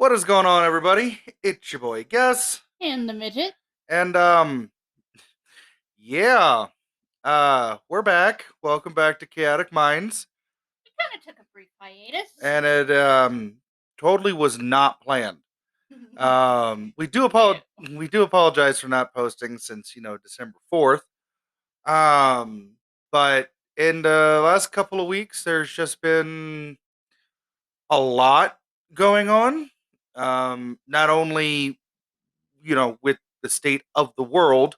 What is going on, everybody? It's your boy Guess, And the midget. and yeah, we're back. Welcome back to Chaotic Minds, We kind of took a brief hiatus. and it totally was not planned. We do No. apologize for not posting since December 4th. But in the last couple of weeks, there's just been a lot going on. Not only with the state of the world,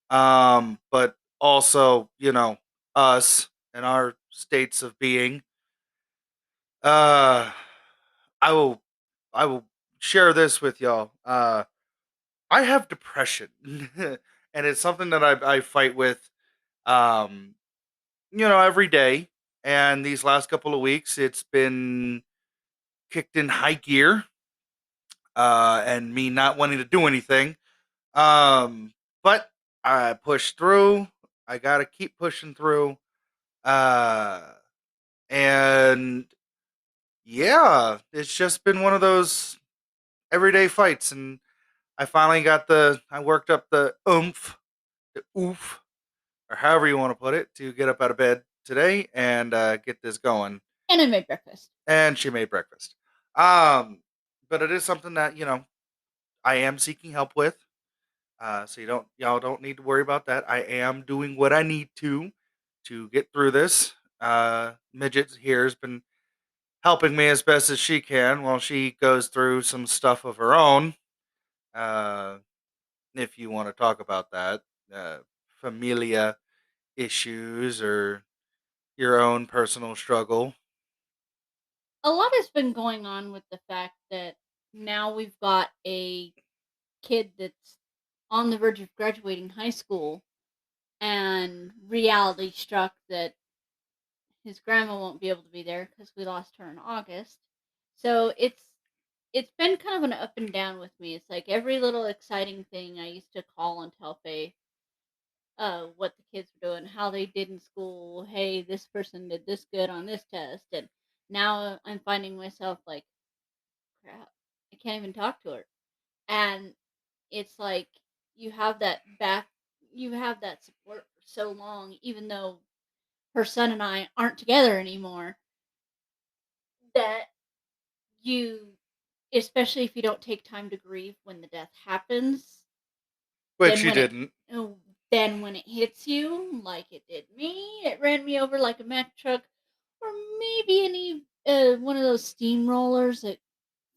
but also us and our states of being. Uh, I will I will share this with y'all. I have depression, and it's something that I fight with, um, every day. And these last couple of weeks, it's been kicked in high gear, and me not wanting to do anything. Um, but I pushed through. I gotta keep pushing through. Uh, and yeah, it's just been one of those everyday fights, and I worked up the oof, or however you want to put it, to get up out of bed today and get this going. And I made breakfast. And she made breakfast. Um, but it is something that I am seeking help with. So y'all don't need to worry about that. I am doing what I need to get through this. Midget here has been helping me as best as she can while she goes through some stuff of her own. Uh, if you want to talk about that, uh, familia issues or your own personal struggle. A lot has been going on with the fact that now we've got a kid that's on the verge of graduating high school, and reality struck that his grandma won't be able to be there because we lost her in August. So it's been kind of an up and down with me. It's like every little exciting thing I used to call and tell Faye what the kids were doing, how they did in school. Hey, this person did this good on this test, and now I'm finding myself like, crap, I can't even talk to her. And it's like you have that back, you have that support for so long, even though her son and I aren't together anymore. That you, especially if you don't take time to grieve when the death happens, Which then she when it didn't. oh, then when it hits you like it did me, it ran me over like a Mack truck, or maybe any one of those steamrollers that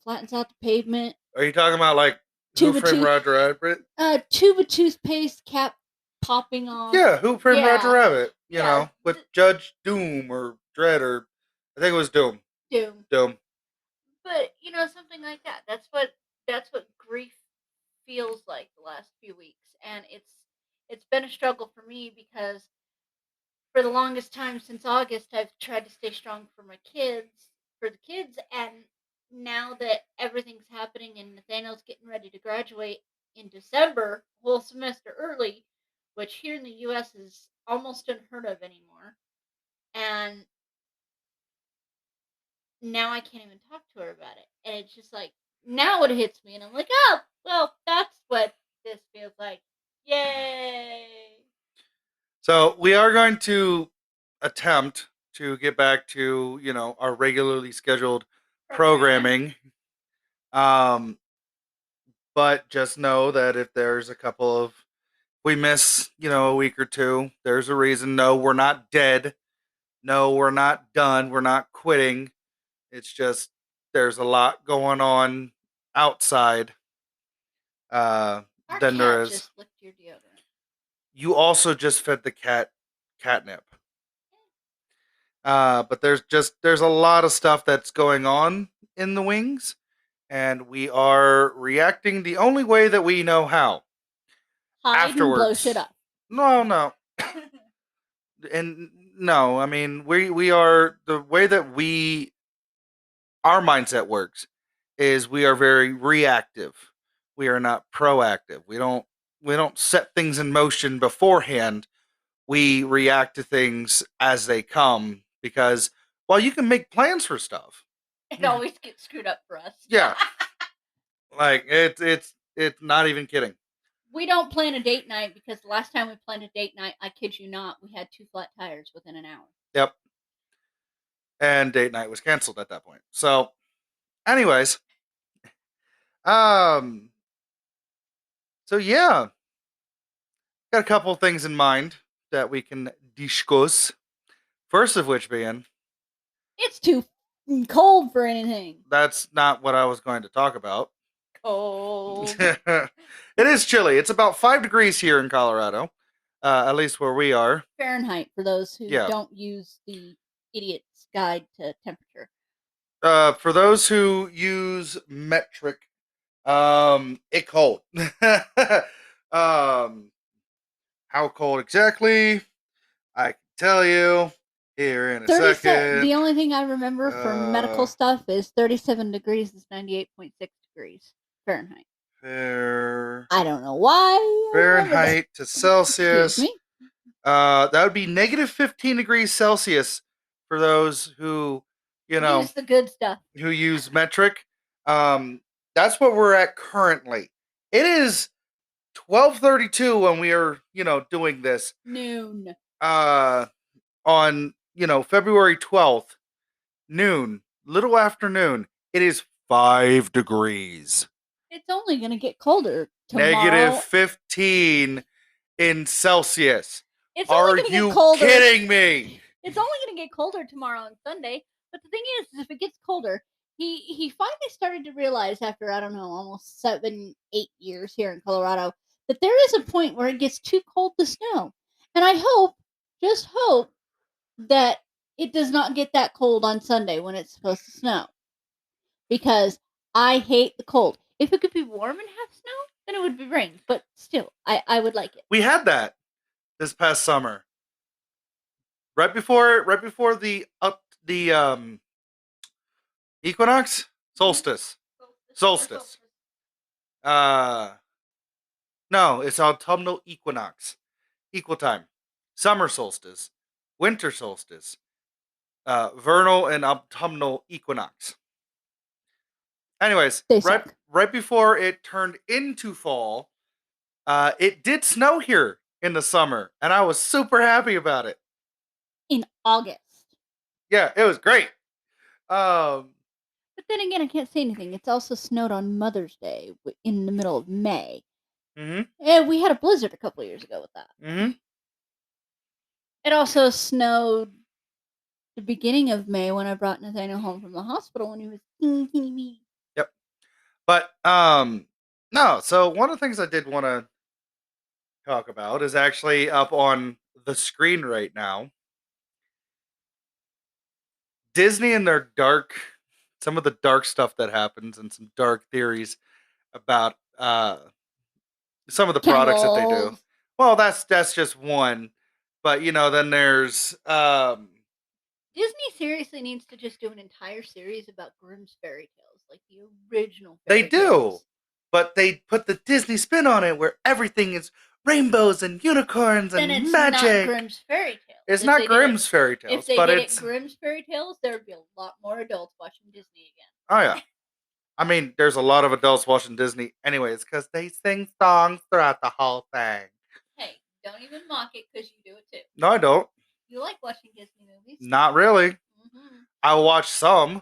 flattens out the pavement. Are you talking about like Who Tube of Framed tooth, Roger Rabbit? tube of toothpaste cap popping off. Yeah, Who Framed Roger Yeah, Rabbit? yeah, With Judge Doom or Dredd, or I think it was Doom. doom. Doom. But something like that. That's what grief feels like the last few weeks, and it's been a struggle for me because for the longest time since August, I've tried to stay strong for the kids, and now that everything's happening and Nathaniel's getting ready to graduate in December, a whole semester early, which here in the U.S. is almost unheard of anymore, and now I can't even talk to her about it, and it's just like now it hits me, and I'm like, oh, well, that's what this feels like. Yay! So we are going to attempt to get back to our regularly scheduled Programming. programming. Um, but just know that if there's a couple of we miss a week or two, there's a reason. No, we're not dead. No, we're not done. We're not quitting. It's just there's a lot going on outside uh, Our than there cat is. just licked your deodorant. You also just fed the cat catnip. But there's a lot of stuff that's going on in the wings, and we are reacting the only way that we know how. Hide and blow shit Afterwards, up. no, no, and no. I mean, we are the way that we our mindset works is we are very reactive. We are not proactive. We don't set things in motion beforehand. We react to things as they come because while you can make plans for stuff, It always gets screwed up for us. yeah, Like it's not even kidding. We don't plan a date night because the last time we planned a date night, I kid you not, we had 2 flat tires within an hour. Yep. And date night was canceled at that point. So, anyways, um, so yeah, got a couple things in mind that we can discuss. First of which being, It's too cold for anything. that's not what I was going to talk about. Cold. It is chilly. It's about 5 degrees here in Colorado, at least where we are. Fahrenheit for those who Yeah. don't use the idiot's guide to temperature. For those who use metric, it cold. um, how cold exactly? I can tell you here in a 37. second. The only thing I remember from medical stuff is 37 degrees is 98.6 degrees Fahrenheit. I don't know why. Fahrenheit to Celsius. Excuse me. That would be negative 15 degrees Celsius for those who, Use the good stuff. who use metric. That's what we're at currently. It is 12:32 when we are, doing this. Noon. On, February 12th, noon, little afternoon, it is 5 degrees. It's only going to get colder tomorrow. Negative 15 in Celsius. It's Are only you get colder. kidding me? It's only going to get colder tomorrow and Sunday. But the thing is if it gets colder, he finally started to realize after, I don't know, almost 7, 8 years here in Colorado, that there is a point where it gets too cold to snow. And I just hope, that it does not get that cold on Sunday when it's supposed to snow. Because I hate the cold. If it could be warm and have snow, then it would be rain. But still, I would like it. We had that this past summer. Right before the equinox? Solstice. No, it's autumnal equinox. Equal time. Summer solstice. Winter solstice. Vernal and autumnal equinox. Anyways, right before it turned into fall, it did snow here in the summer, and I was super happy about it. In August. Yeah, it was great. But then again, I can't say anything. It's also snowed on Mother's Day in the middle of May. Mm-hmm. And we had a blizzard a couple of years ago with that. Mm-hmm. It also snowed the beginning of May when I brought Nathaniel home from the hospital when he was teeny wee. Yep. But no. So one of the things I did want to talk about is actually up on the screen right now. Disney and their some of the dark stuff that happens and some dark theories about some of the products that they do. Well, that's just one, but then there's Disney seriously needs to just do an entire series about Grimm's fairy tales, like the original fairy tales. They do, but they put the Disney spin on it where everything is rainbows and unicorns and then it's magic. Not Grimm's fairy tales. It's not Grimm's fairy tales. If they but did it's Grimm's fairy tales, there would be a lot more adults watching Disney again. Oh yeah. I mean, there's a lot of adults watching Disney anyways because they sing songs throughout the whole thing. Hey, don't even mock it because you do it too. No, I don't. You like watching Disney movies? Not really. Mm-hmm. I watch some.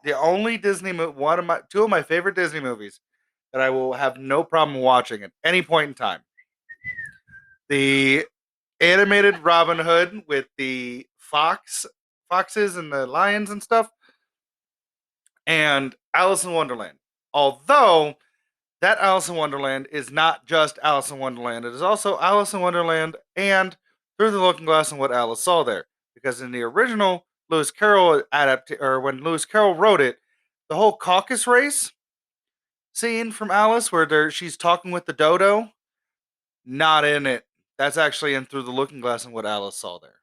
The only Disney movie, two of my favorite Disney movies that I will have no problem watching at any point in time. The animated Robin Hood with the foxes and the lions and stuff, and Alice in Wonderland. Although that Alice in Wonderland is not just Alice in Wonderland, it is also Alice in Wonderland and Through the Looking Glass and What Alice Saw There. Because in the original Lewis Carroll or when Lewis Carroll wrote it, the whole caucus race scene from Alice where she's talking with the dodo, not in it. That's actually in Through the Looking Glass and What Alice Saw There.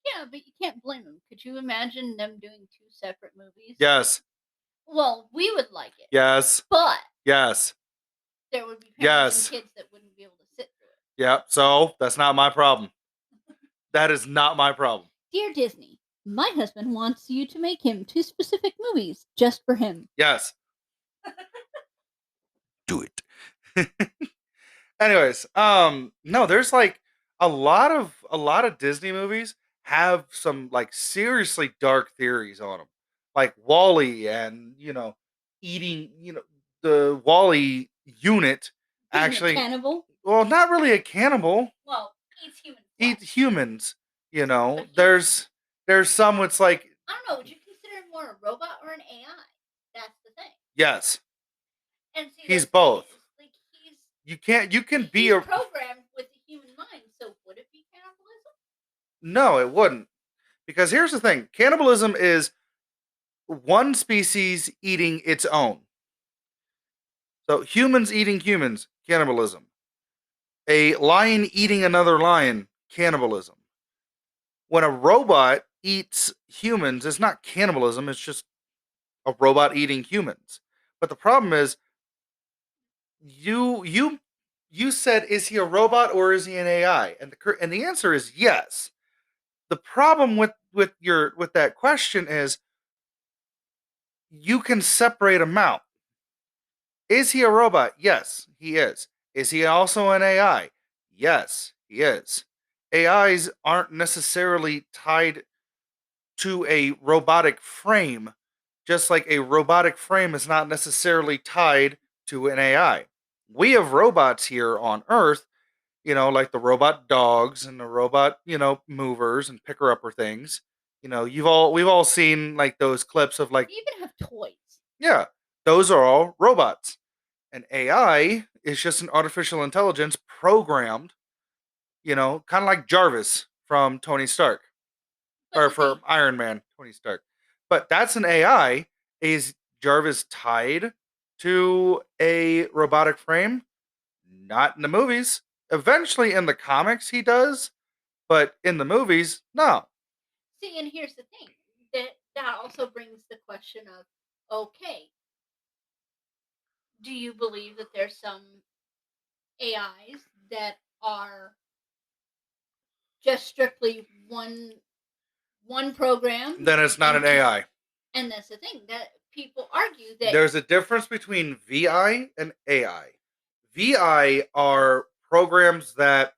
Yeah, but you can't blame them. Could you imagine them doing 2 separate movies? Yes. Well, we would like it. Yes. But yes. There would be parents and kids that wouldn't be able to sit through it. Yeah, so that's not my problem. That is not my problem. Dear Disney, my husband wants you to make him 2 specific movies just for him. Yes. Do it. Anyways, no, there's like a lot of Disney movies have some like seriously dark theories on them, like Wally, and eating, the Wally unit Being a actually, cannibal. well, not really a cannibal, Well, eats human eat flesh. humans. But he's, There's some it's like, I don't know, would you consider him more a robot or an AI? That's the thing. yes, And see, he's that's the thing both. is, like, You can be he's a, programmed with a human mind, so would it be cannibalism? no, it wouldn't, because here's the thing: cannibalism is one species eating its own. So humans eating humans, cannibalism. A lion eating another lion, cannibalism. When a robot eats humans, it's not cannibalism, it's just a robot eating humans. But the problem is, you said, is he a robot or is he an AI? And the answer is yes. The problem with that question is, you can separate them out. Is he a robot? Yes, he is. Is he also an AI? Yes, he is. AIs aren't necessarily tied to a robotic frame, just like a robotic frame is not necessarily tied to an AI. We have robots here on Earth, like the robot dogs and the robot, movers and picker upper things. We've all seen like those clips of like, We even have toys. yeah, those are all robots. An AI is just an artificial intelligence programmed, kind of like Jarvis from Tony Stark, But or the thing, for Iron Man, Tony Stark. But that's an AI. Is Jarvis tied to a robotic frame? Not in the movies. Eventually in the comics he does, but in the movies, no. see, and here's the thing that also brings the question of, okay, do you believe that there's some AIs that are just strictly one program Then it's not and an AI. and that's the thing that people argue that. There's a difference between VI and AI. VI are programs that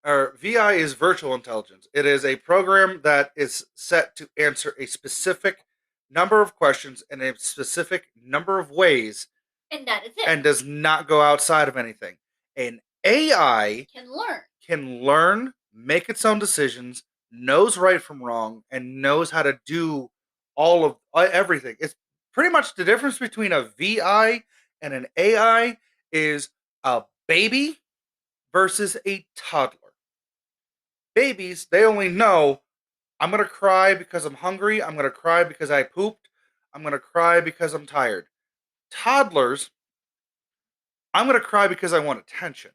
or VI is virtual intelligence. It is a program that is set to answer a specific number of questions in a specific number of ways And that is it. and does not go outside of anything. An AI Can learn. can learn, make its own decisions, knows right from wrong, and knows how to do all of everything. It's pretty much the difference between a VI and an AI is a baby versus a toddler. Babies, they only know, I'm going to cry because I'm hungry, I'm going to cry because I pooped, I'm going to cry because I'm tired. Toddlers, I'm going to cry because I want attention.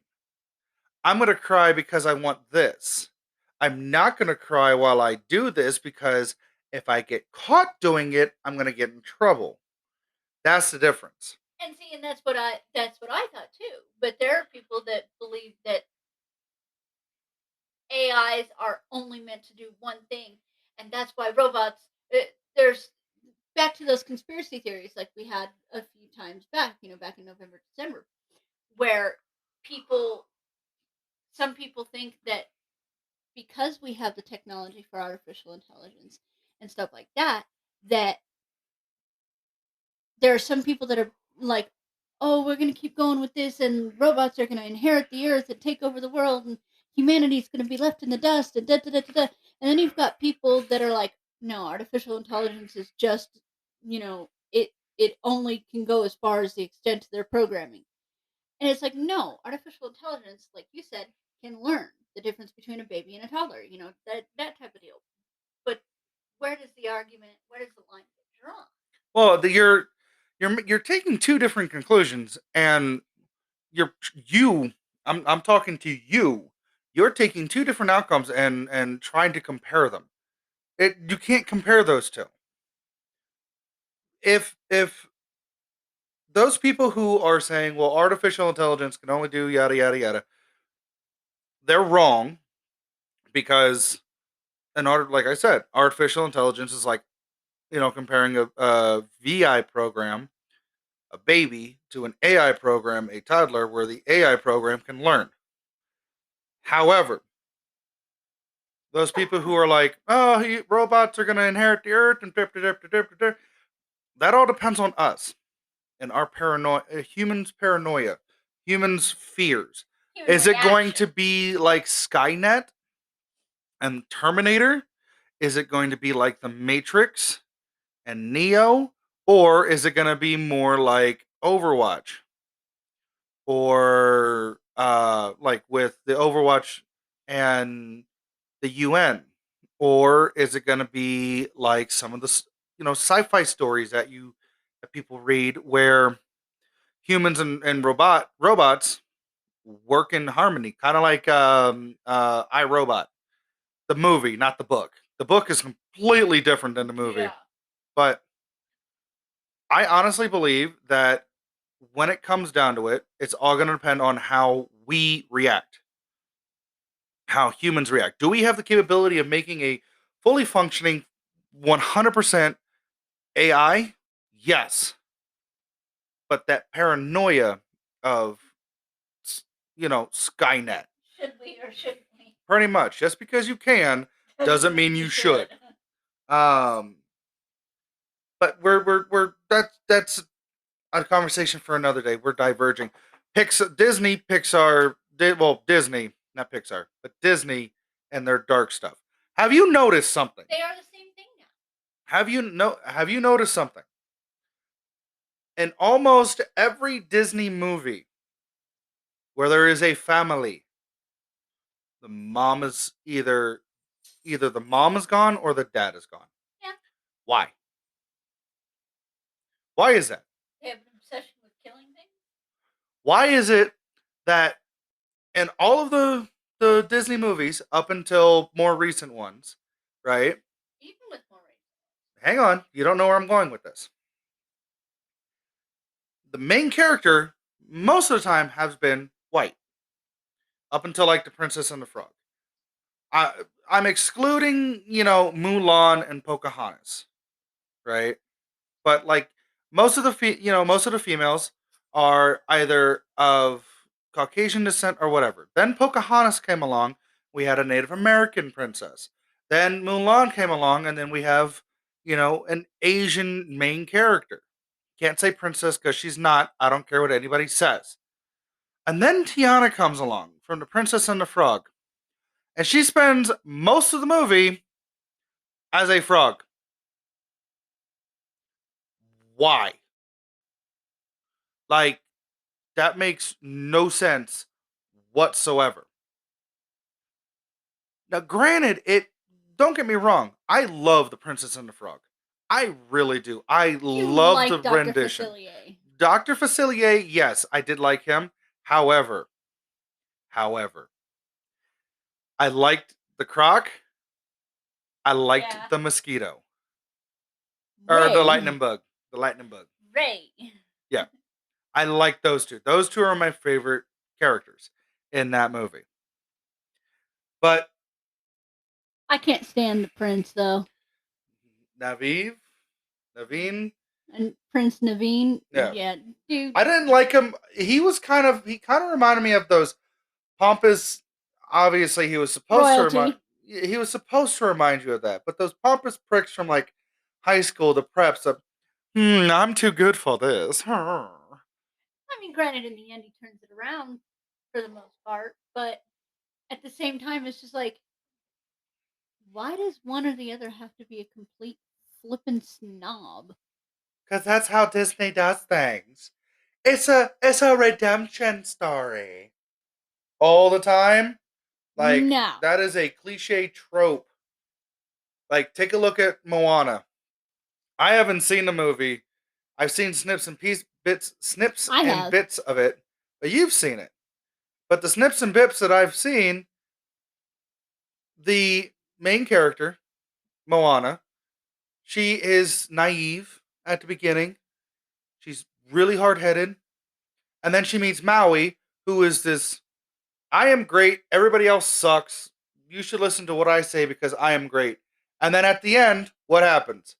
I'm going to cry because I want this. I'm not going to cry while I do this because if I get caught doing it, I'm going to get in trouble. That's the difference. And see, and that's what I thought too. But there are people that believe that AIs are only meant to do one thing, and that's why robots. There's back to those conspiracy theories like we had a few times back, back in November, December, where people, some people think that because we have the technology for artificial intelligence and stuff like that, that there are some people that are like, oh, we're going to keep going with this, and robots are going to inherit the earth and take over the world, and humanity's going to be left in the dust, and da da da da da. And then you've got people that are like, no, artificial intelligence is just, it only can go as far as the extent of their programming. And it's like, no, artificial intelligence, like you said, can learn the difference between a baby and a toddler, that type of deal. But where does the line get drawn? Well, you're taking two different conclusions, and you're you. I'm talking to you. You're taking two different outcomes and trying to compare them. You can't compare those two. If those people who are saying, well, artificial intelligence can only do yada yada yada, they're wrong, because like I said, artificial intelligence is like, comparing a VI program, a baby to an AI program, a toddler, where the AI program can learn. However, those people who are like, oh, robots are going to inherit the earth and that all depends on us and our paranoia, humans' paranoia, humans' fears. Human Is it going reaction. to be like Skynet and Terminator? Is it going to be like The Matrix and Neo? Or is it going to be more like Overwatch? Or like with the Overwatch and the UN? Or is it going to be like some of the sci-fi stories that people read where humans and robots work in harmony, kind of like iRobot, the movie, not the book. The book is completely different than the movie, Yeah. but I honestly believe that when it comes down to it, it's all going to depend on how we react, how humans react. Do we have the capability of making a fully functioning 100% AI? Yes, but that paranoia of Skynet. Should we or shouldn't we? Pretty much. Just because you can doesn't mean you should. Um, but we're that's a conversation for another day. We're diverging. Disney, Pixar, Disney, not Pixar, but Disney and their dark stuff. Have you noticed something? They are the same thing now. Have you noticed something? In almost every Disney movie where there is a family, the mom is either the mom is gone or the dad is gone. Yeah. Why? Why is that? They have an obsession with killing things. Why is it that in all of the Disney movies up until more recent ones, right? Even with more race. Hang on, you don't know where I'm going with this. The main character most of the time has been white up until like the Princess and the Frog. I I'm excluding, Mulan and Pocahontas, right? But like most of the females are either of Caucasian descent or whatever. Then Pocahontas came along. We had a Native American princess. Then Mulan came along, and then we have an Asian main character. Can't say princess because she's not. I don't care what anybody says. And then Tiana comes along from The Princess and the Frog, and she spends most of the movie as a frog. Why? Like, that makes no sense whatsoever. Now, granted, it don't get me wrong, I love The Princess and the Frog. I really do. I You love the like Dr. rendition. Facilier. Dr. Facilier, yes, I did like him. However, however, I liked the croc. I liked Yeah. the mosquito. Or the Ray. lightning bug. The lightning bug. Ray. Yeah. I like those two. Those two are my favorite characters in that movie. But I can't stand the prince though. Naviv, Naveen, And Prince Naveen, yeah, yeah, dude, I didn't like him. He kind of reminded me of those pompous. Obviously, royalty. he was supposed to remind you of that. But those pompous pricks from like high school, the preps, I'm too good for this. I mean, granted, in the end, he turns it around for the most part, but at the same time, it's just like, why does one or the other have to be a complete flippin' snob? Because that's how Disney does things. It's a redemption story all the time. Like, No. that is a cliche trope. Like, take a look at Moana. I haven't seen the movie. I've seen snips I and have. bits of it, but you've seen it. But the snips and bits that I've seen, the main character, Moana, she is naive at the beginning. She's really hard headed. And then she meets Maui, who is this I am great, everybody else sucks. You should listen to what I say because I am great. And then at the end, what happens?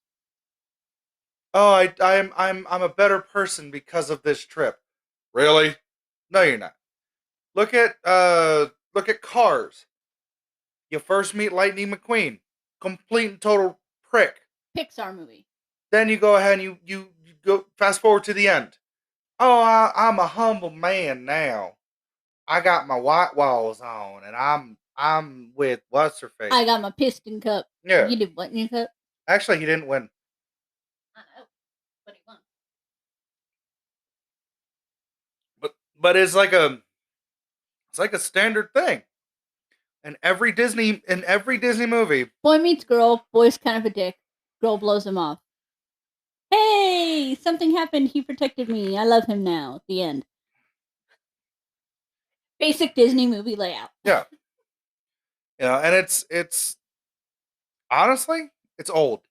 Oh, I'm a better person because of this trip. Really? No, you're not. Look at Cars. You first meet Lightning McQueen, complete and total prick. Pixar movie. Then you go ahead and you go fast forward to the end. Oh, I'm a humble man now. I got my white walls on, and I'm with what's her face. I got my piston cup. Yeah, You did what in your cup? actually, he didn't win, I know, but he won. but it's like a standard thing in every Disney movie. Boy meets girl. Boy's kind of a dick. Girl blows him off. Hey, something happened. He protected me. I love him now. The end. Basic Disney movie layout. Yeah, and it's honestly it's old.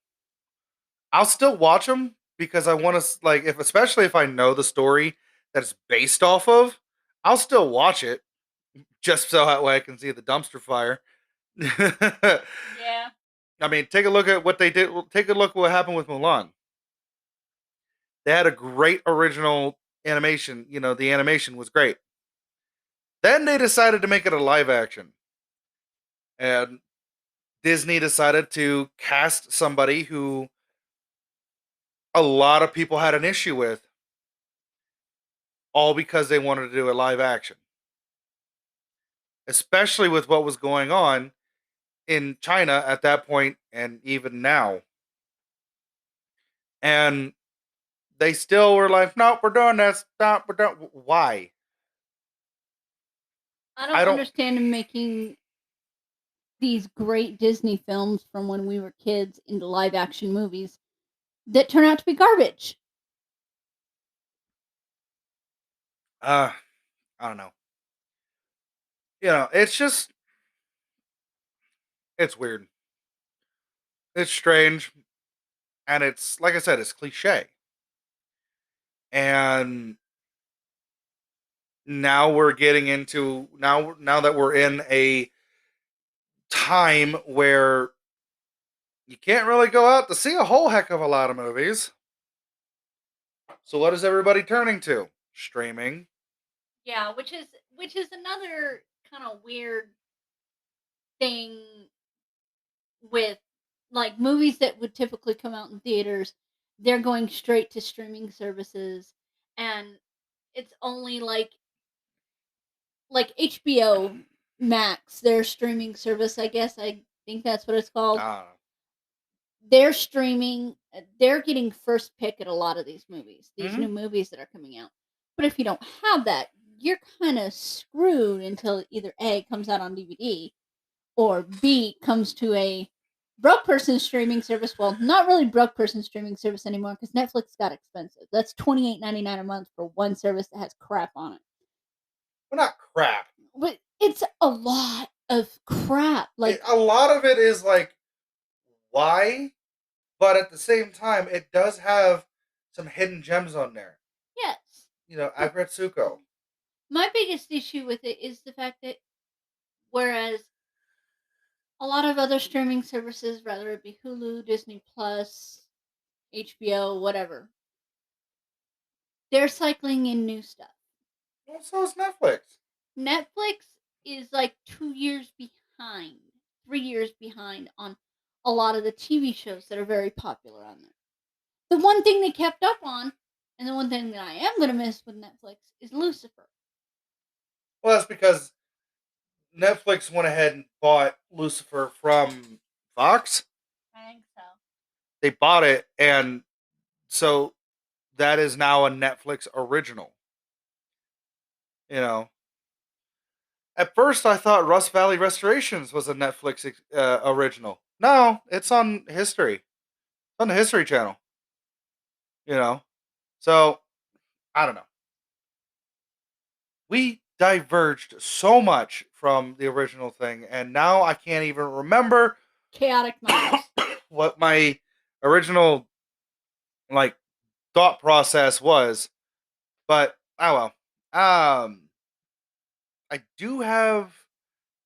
I'll still watch them because I want to like if especially if I know the story that it's based off of. I'll still watch it just so that way I can see the dumpster fire. Yeah. I mean, take a look at what they did. Take a look at what happened with Mulan. They had a great original animation. The animation was great. Then they decided to make it a live action, and Disney decided to cast somebody who a lot of people had an issue with, all because they wanted to do a live action, especially with what was going on in China at that point and even now. And they still were like, "Nope, we're doing this. Stop, we're doing." Why? I I don't don't. understand him making these great Disney films from when we were kids into live action movies that turn out to be garbage. Uh, I don't know. It's just it's weird. It's strange, and it's like I said, it's cliche. And now we're getting into now that we're in a time where you can't really go out to see a whole heck of a lot of movies. So what is everybody turning to? Streaming. Yeah, which is another kind of weird thing with like movies that would typically come out in theaters. They're going straight to streaming services, and it's only like HBO Max, their streaming service. I guess I think that's what it's called. Uh, They're streaming. They're getting first pick at a lot of these movies, these mm-hmm. new movies that are coming out. But if you don't have that, you're kind of screwed until either A comes out on DVD or B comes to a broke person streaming service. Well, not really broke person streaming service anymore because Netflix got expensive. That's $28.99 a month for one service that has crap on it. Well, not crap. But it's a lot of crap. Like, A lot of it is like why, but at the same time, it does have some hidden gems on there. yes. But Agretsuko. my biggest issue with it is the fact that whereas a lot of other streaming services, whether it be Hulu, Disney Plus, HBO, whatever, they're cycling in new stuff. Well, so is Netflix. Netflix is like 2 years behind, 3 years behind on a lot of the TV shows that are very popular on there. The one thing they kept up on, and the one thing that I am going to miss with Netflix, is Lucifer. Well, that's because Netflix went ahead and bought Lucifer from Fox. I think so. They bought it, and so that is now a Netflix original. You know, at first I thought Rust Valley Restorations was a Netflix original. No, it's on History. It's on the History Channel. You know, so I don't know. We diverged so much from the original thing, and now I can't even remember Chaotic Minds. what my original like thought process was. But oh well. I do have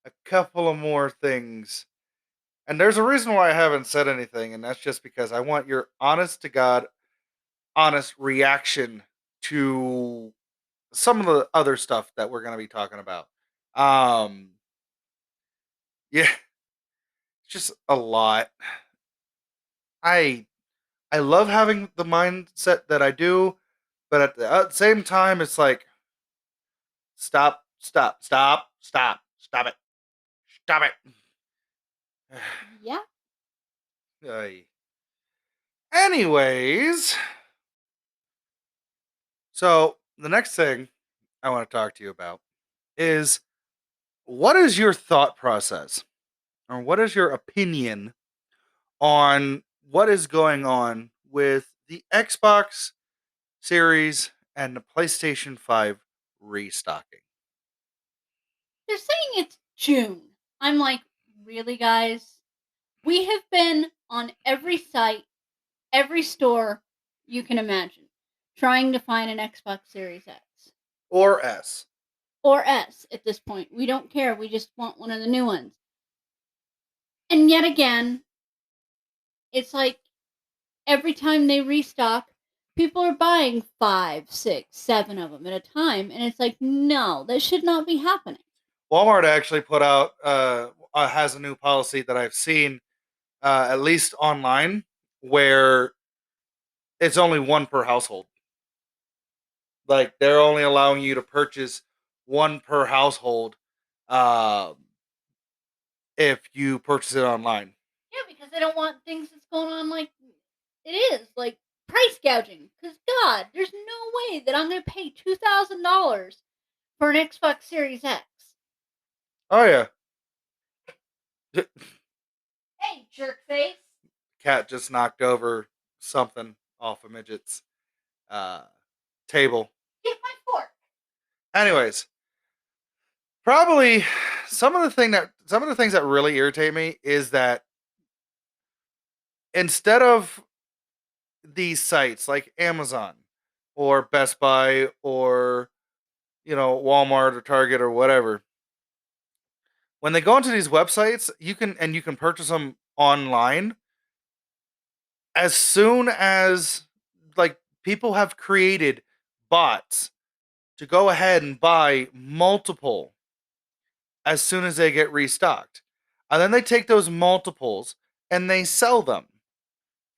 a couple of more things, and there's a reason why I haven't said anything, and that's just because I want your honest to God honest reaction to some of the other stuff that we're going to be talking about. Um, yeah, it's just a lot. I I love having the mindset that I do, but at the same time, it's like stop, stop, stop, stop, stop it, stop it. Yeah. Ay. Anyways, so the next thing I want to talk to you about is what is your thought process or what is your opinion on what is going on with the Xbox Series and the PlayStation 5 restocking? They're saying it's June. I'm like, really, guys? We have been on every site, every store you can imagine, trying to find an Xbox Series X Or S? or S at this point. We don't care. We just want one of the new ones. And yet again, it's like every time they restock, people are buying five, six, seven of them at a time. And it's like, no, that should not be happening. Walmart actually put out has a new policy that I've seen at least online where it's only one per household. Like they're only allowing you to purchase one per household uh, if you purchase it online. Yeah, because they don't want things that's going on like it is, like price gouging. Because God, there's no way that I'm going to pay $2,000 for an Xbox Series X. Oh yeah, Hey, jerk face. cat just knocked over something off a midget's uh, table. Get my fork. Anyways, probably some of the things that really irritate me is that instead of these sites like Amazon or Best Buy or Walmart or Target or whatever, when they go into these websites, you can purchase them online as soon as like people have created bots to go ahead and buy multiple as soon as they get restocked. And then they take those multiples and they sell them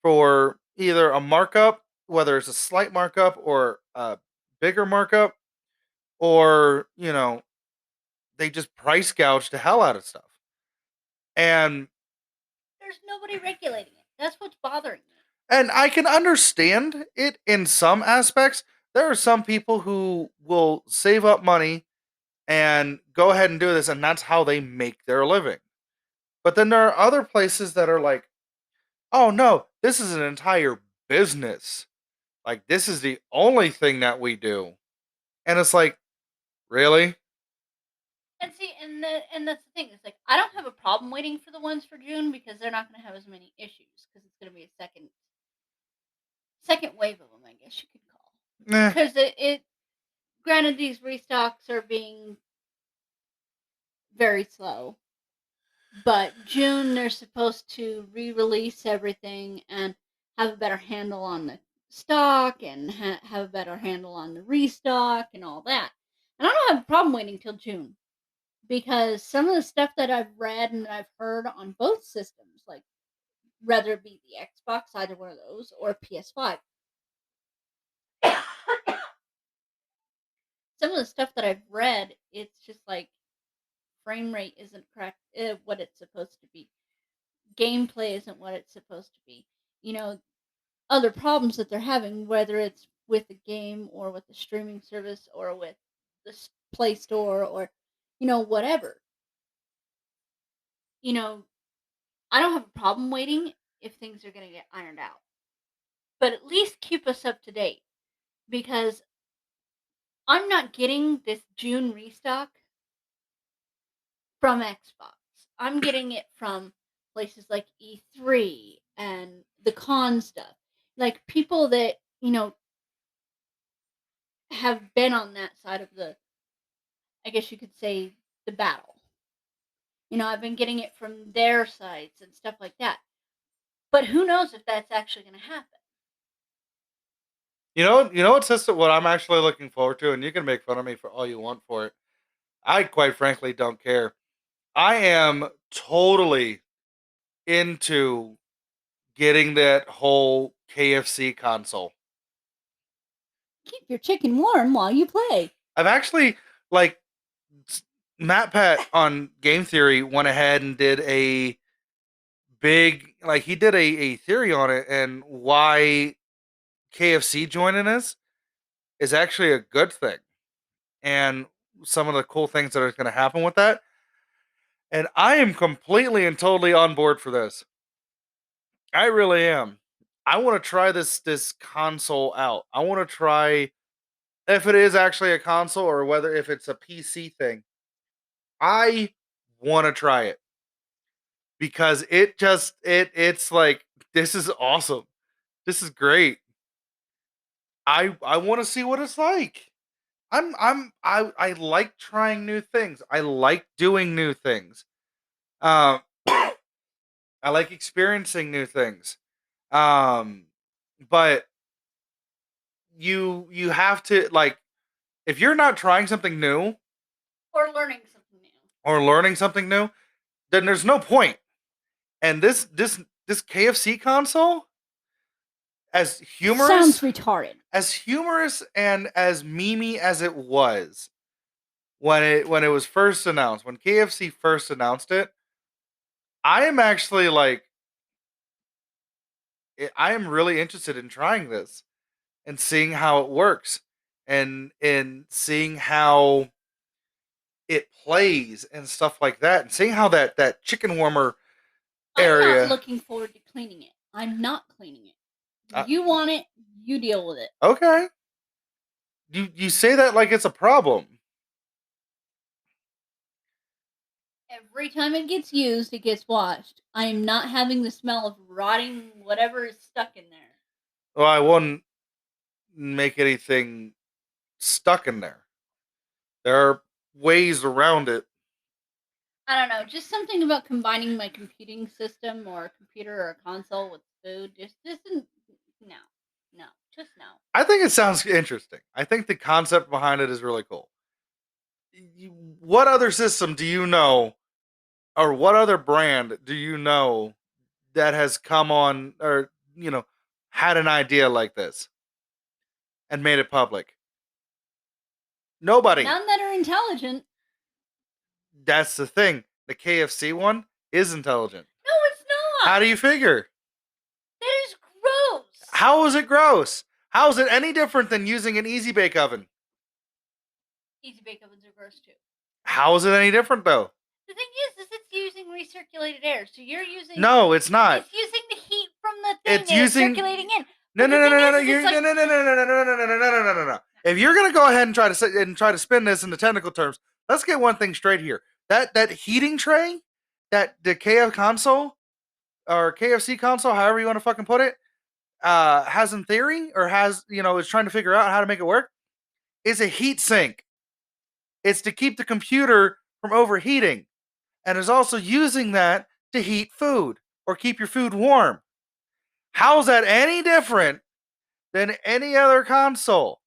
for either a markup, whether it's a slight markup or a bigger markup, or, they just price gouge the hell out of stuff. And There's nobody regulating it. That's what's bothering me. and I can understand it in some aspects. There are some people who will save up money and go ahead and do this, and that's how they make their living. But then there are other places that are like, oh no, this is an entire business. Like, this is the only thing that we do. And it's like, really? And see, and that's the thing. It's like I don't have a problem waiting for the ones for June because they're not going to have as many issues because it's going to be a second wave of them, I guess you could call. Nah. Because it granted these restocks are being very slow, but June they're supposed to re-release everything and have a better handle on the stock and have a better handle on the restock and all that. And I don't have a problem waiting till June because some of the stuff that I've read and I've heard on both systems, like whether it be the Xbox, either one of those, or PS5, some of the stuff that I've read, it's just like frame rate isn't correct, what it's supposed to be. Gameplay isn't what it's supposed to be. You know, other problems that they're having, whether it's with the game or with the streaming service or with the Play Store or, whatever. You know, I don't have a problem waiting if things are going to get ironed out. But at least keep us up to date because I'm not getting this June restock from Xbox. I'm getting it from places like E3 and the con stuff. Like people that, have been on that side of I guess you could say, the battle. I've been getting it from their sites and stuff like that. But who knows if that's actually going to happen? what system? What I'm actually looking forward to, and you can make fun of me for all you want for it. I quite frankly don't care. I am totally into getting that whole KFC console. Keep your chicken warm while you play. I've actually like Matt Pat on Game Theory went ahead and did a big he did a theory on it and why KFC joining us is actually a good thing and some of the cool things that are going to happen with that. And I am completely and totally on board for this. I really am. I want to try this console out. I want to try if it is actually a console or whether if it's a PC thing. I want to try it because it's like this is awesome. This is great. I want to see what it's like. I like trying new things. I like doing new things. Um I like experiencing new things. Um but you have to like if you're not trying something new Or learning something new. or learning something new, then there's no point. And this KFC console as Sounds humorous retarded. as humorous and as memey as it was when it was first announced, when KFC first announced it, I am actually I am really interested in trying this and seeing how it works and seeing how it plays and stuff like that and seeing how that chicken warmer I'm not area. looking forward to cleaning it. I'm not cleaning it. uh, You want it, you deal with it. okay, you say that like it's a problem. Every time it gets used, it gets washed. I am not having the smell of rotting whatever is stuck in there. Well, I wouldn't make anything stuck in there. There are ways around it. I don't know, just something about combining my computing system or a computer or a console with food. Just no, no, just no. I think it sounds interesting. I think the concept behind it is really cool. What other system do you know, or what other brand do you know that has come on, or had an idea like this and made it public? Nobody. None that are intelligent. That's the thing. The KFC one is intelligent. No, it's not. How do you figure? That is gross. How is it gross? How is it any different than using an easy bake oven? Easy bake ovens are gross too. How is it any different though? The thing is it's using recirculated air. So you're using No, it's not. It's using the heat from the thing It's and it's using circulating in. no But no the no thing no no is, you're, it's no like no no no no no no no no no no no no no. If you're gonna go ahead and try to spin this into technical terms, let's get one thing straight here. That heating tray, that the KF console or KFC console, however you want to fucking put it, has in theory or has is trying to figure out how to make it work, is a heat sink. It's to keep the computer from overheating, and is also using that to heat food or keep your food warm. How's that any different than any other console?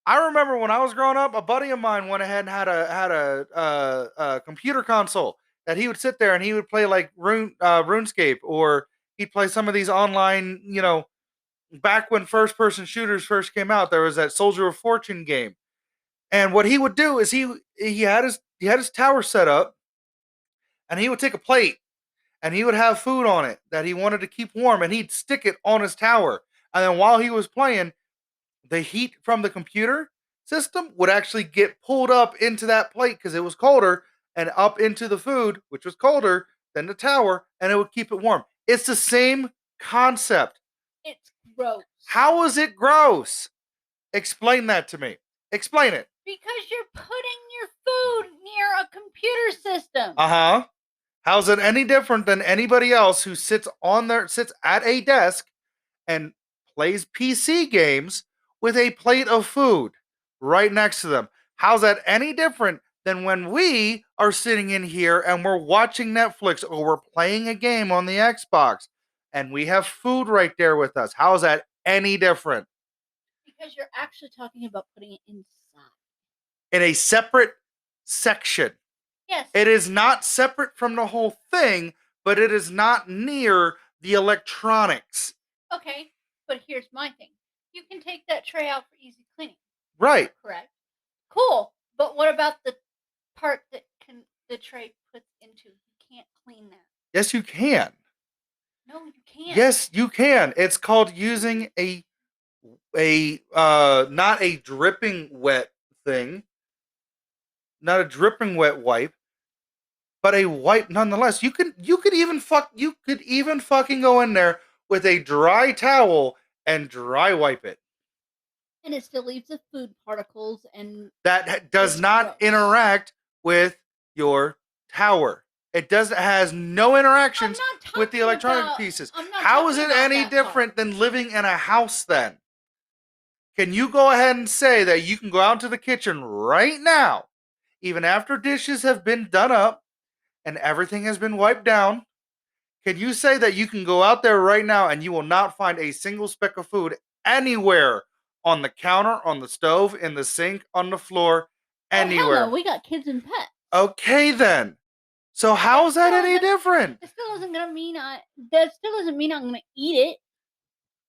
I remember when I was growing up, a buddy of mine went ahead and had a computer console that he would sit there and he would play like RuneScape, or he'd play some of these online. Back when first person shooters first came out, there was that Soldier of Fortune game, and what he would do is he had his tower set up, and he would take a plate and he would have food on it that he wanted to keep warm, and he'd stick it on his tower, and then while he was playing, the heat from the computer system would actually get pulled up into that plate because it was colder, and up into the food, which was colder than the tower, and it would keep it warm. It's the same concept. it's gross. How is it gross? Explain that to me. Explain it. Because you're putting your food near a computer system. Uh-huh. How's it any different than anybody else who sits at a desk and plays PC games with a plate of food right next to them? How's that any different than when we are sitting in here and we're watching Netflix or we're playing a game on the Xbox and we have food right there with us? How is that any different? Because you're actually talking about putting it inside. In a separate section. Yes. It is not separate from the whole thing, but it is not near the electronics. Okay, but here's my thing. You can take that tray out for easy cleaning. Right. Correct. Cool. But what about the part that the tray puts into? You can't clean that. Yes, you can. No, you can't. Yes, you can. It's called using a not a dripping wet thing, not a dripping wet wipe, but a wipe nonetheless. You could even fucking go in there with a dry towel and dry wipe it. And it still leaves the food particles and that does not gross. interact with your tower. It has no interactions with the electronic pieces. How is it any different than living in a house then? Can you go ahead and say that you can go out to the kitchen right now, even after dishes have been done up and everything has been wiped down? Can you say that you can go out there right now and you will not find a single speck of food anywhere on the counter, on the stove, in the sink, on the floor, anywhere? Oh, hell no. We got kids and pets. Okay, then. So how is that any different? That still doesn't mean I'm gonna eat it.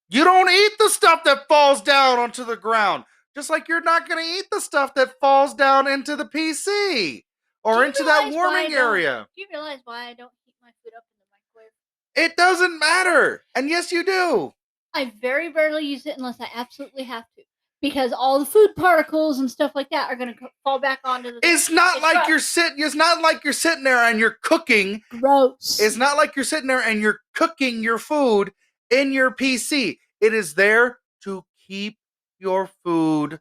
You don't eat the stuff that falls down onto the ground. Just like you're not gonna eat the stuff that falls down into the PC or into that warming area. Do you realize why I don't heat my food up in the microwave? It doesn't matter. And yes, you do. I very rarely use it unless I absolutely have to. Because all the food particles and stuff like that are going to fall back onto the. It's not like you're sitting. It's not like you're sitting there and you're cooking. Gross. It's not like you're sitting there and you're cooking your food in your PC. It is there to keep your food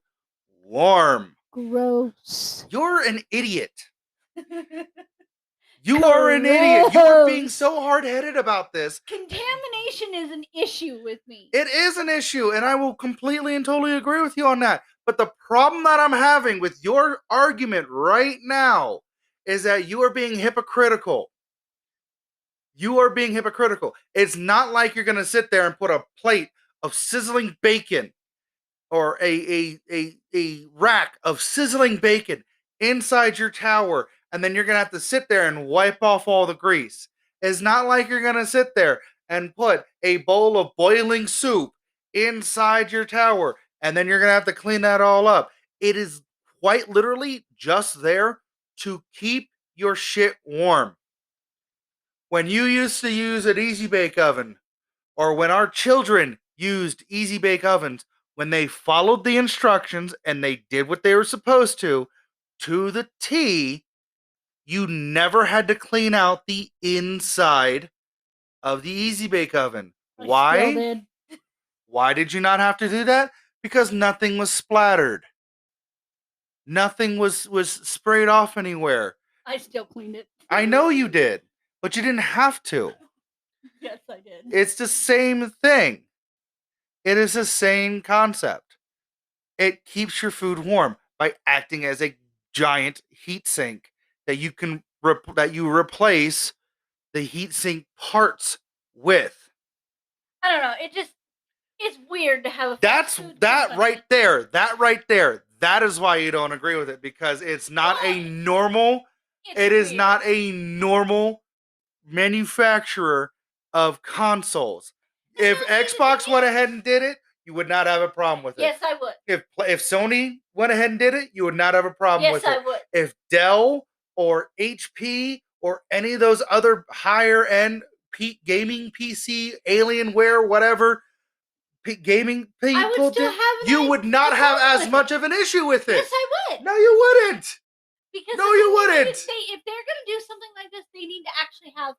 warm. Gross. You're an idiot. You are an idiot. You are being so hard-headed about this. Contamination is an issue with me. It is an issue, and I will completely and totally agree with you on that. But the problem that I'm having with your argument right now is that you are being hypocritical. You are being hypocritical. It's not like you're going to sit there and put a plate of sizzling bacon or a rack of sizzling bacon inside your tower, and then you're going to have to sit there and wipe off all the grease. It's not like you're going to sit there and put a bowl of boiling soup inside your tower, and then you're going to have to clean that all up. It is quite literally just there to keep your shit warm. When you used to use an Easy Bake Oven, or when our children used Easy Bake Ovens, when they followed the instructions and they did what they were supposed to the T, you never had to clean out the inside of the Easy Bake Oven. Why? Still did. Why did you not have to do that? Because nothing was splattered. Nothing was sprayed off anywhere. I still cleaned it. I know you did, but you didn't have to. Yes, I did. It's the same thing. It is the same concept. It keeps your food warm by acting as a giant heat sink that you can replace the heat sink parts with. I don't know. It's weird to have a. That right there. That is why you don't agree with it, because it's not a normal. It is not a normal manufacturer of consoles. If Xbox went ahead and did it, you would not have a problem with it. Yes, I would. If Sony went ahead and did it, you would not have a problem with it. Yes, I would. If Dell or HP or any of those other higher end gaming PC, Alienware, whatever gaming people did, you would not have as much of an issue with it. Yes, I would. No, you wouldn't. Because no, you wouldn't. If they're going to do something like this, they need to actually have.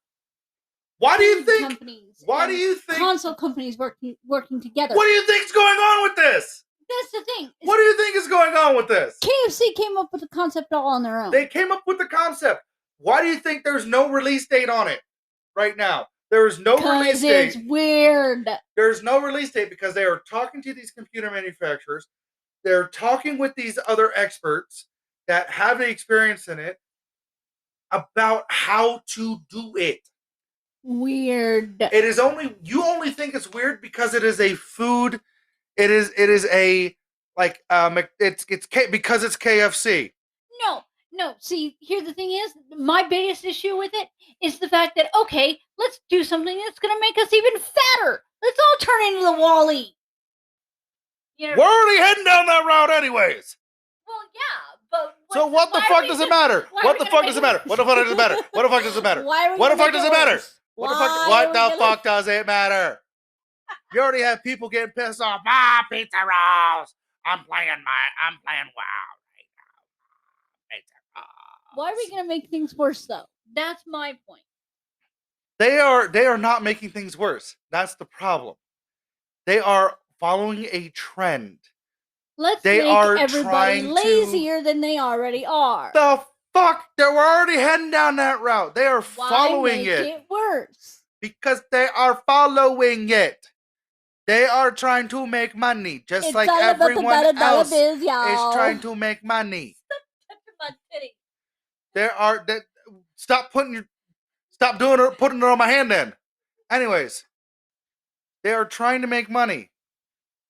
Why do you think console companies working together? What do you think is going on with this? That's the thing. What do you think is going on with this? KFC came up with the concept all on their own. They came up with the concept. Why do you think there's no release date on it right now? There is no release date. It's weird. There's no release date because they are talking to these computer manufacturers. They're talking with these other experts that have the experience in it about how to do it. Weird. You only think it's weird because it is a food. It is a Like because it's KFC. No, no. See, here the thing is, my biggest issue with it is the fact that okay, let's do something that's going to make us even fatter. Let's all turn into the Wall-E. You know, We're already heading down that route, anyways. well, yeah, but So what the fuck does it matter? What the fuck does it matter? What the fuck does it matter? What the fuck does it matter? What the fuck does it matter? What the fuck? What the fuck does it matter? You already have people getting pissed off. Pizza rolls. I'm playing WoW right now. Pizza rolls. Why are we going to make things worse, though? That's my point. They are not making things worse. That's the problem. They are following a trend. Let's make everybody lazier than they already are. The fuck? They were already heading down that route. They are following it. Why make it worse? Because they are following it. They are trying to make money, just like everyone else is trying to make money. Stop touching my titty. Stop putting it on my hand then. Anyways, they are trying to make money.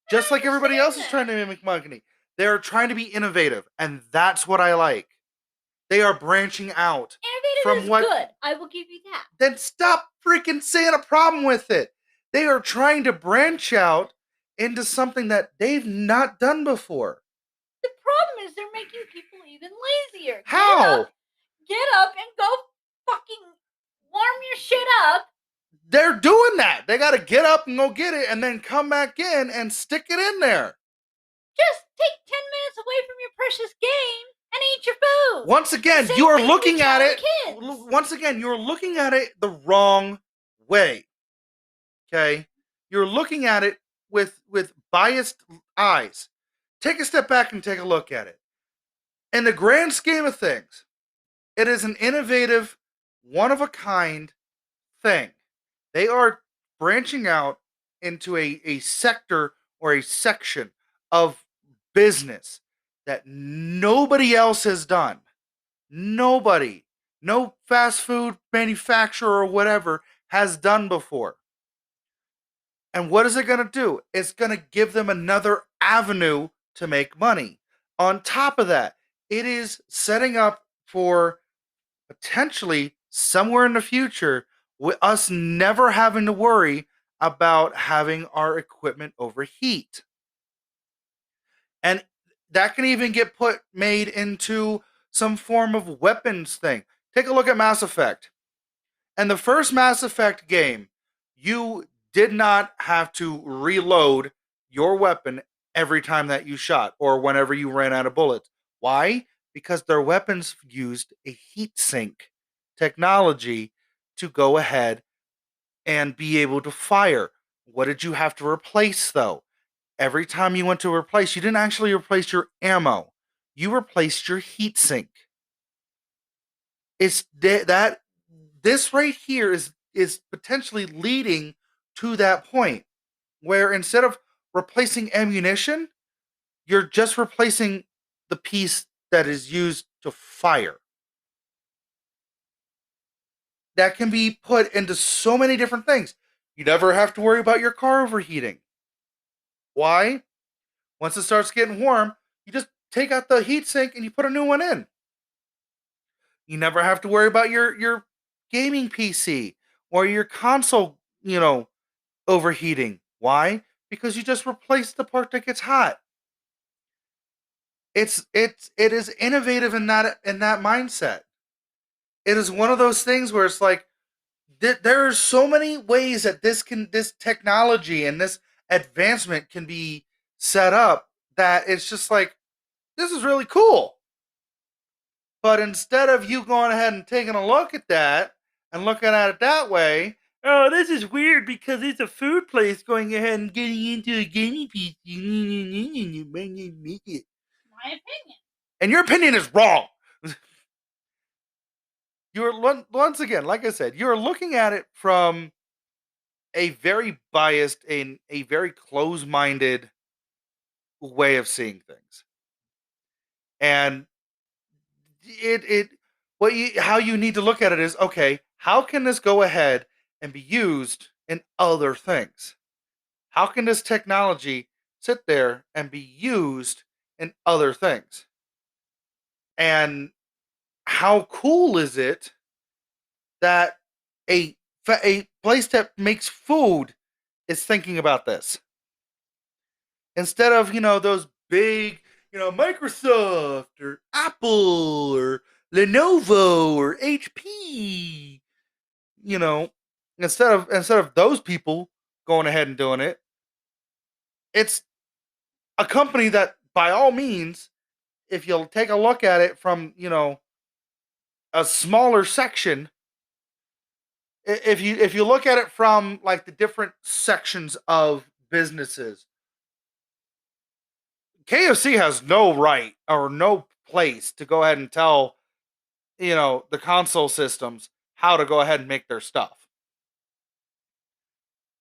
Just like everybody else is trying to make money. They are trying to be innovative, and that's what I like. They are branching out. Innovative is good. I will give you that. Then stop freaking saying a problem with it. They are trying to branch out into something that they've not done before. The problem is they're making people even lazier. How? Get up and go fucking warm your shit up. They're doing that. They got to get up and go get it and then come back in and stick it in there. Just take 10 minutes away from your precious game and eat your food. Once again, you are looking at it. Once again, you're looking at it the wrong way. Okay? You're looking at it with biased eyes. Take a step back and take a look at it. In the grand scheme of things, it is an innovative, one-of-a-kind thing. They are branching out into a sector or a section of business that nobody else has done. Nobody, no fast food manufacturer or whatever has done before. And what is it going to do? It's going to give them another avenue to make money. On top of that, it is setting up for potentially somewhere in the future with us never having to worry about having our equipment overheat. And that can even get made into some form of weapons thing. Take a look at Mass Effect. In the first Mass Effect game, you did not have to reload your weapon every time that you shot or whenever you ran out of bullets. Why? Because their weapons used a heat sink technology to go ahead and be able to fire. What did you have to replace though? Every time you went to replace, you didn't actually replace your ammo. You replaced your heat sink. It's that this right here is potentially leading to that point where instead of replacing ammunition, you're just replacing the piece that is used to fire. That can be put into so many different things. You never have to worry about your car overheating. Why? Once it starts getting warm, you just take out the heat sink and you put a new one in. You never have to worry about your gaming PC or your console, overheating. Why? Because you just replace the part that gets hot. It is innovative in that mindset. It is one of those things where it's like there are so many ways that this technology and this advancement can be set up that it's just like this is really cool. But instead of you going ahead and taking a look at that and looking at it that way, oh, this is weird because it's a food place going ahead and getting into a gaming PC. My opinion. And your opinion is wrong. You're once again, like I said, you're looking at it from a very biased and a very close-minded way of seeing things. And how you need to look at it is, okay, how can this go ahead and be used in other things? How can this technology sit there and be used in other things. And how cool is it that a a place that makes food is thinking about this instead of those big Microsoft or Apple or Lenovo or HP. You know, instead of those people going ahead and doing it, it's a company that by all means, if you'll take a look at it from a smaller section, if you look at it from like the different sections of businesses, KFC has no right or no place to go ahead and tell the console systems how to go ahead and make their stuff,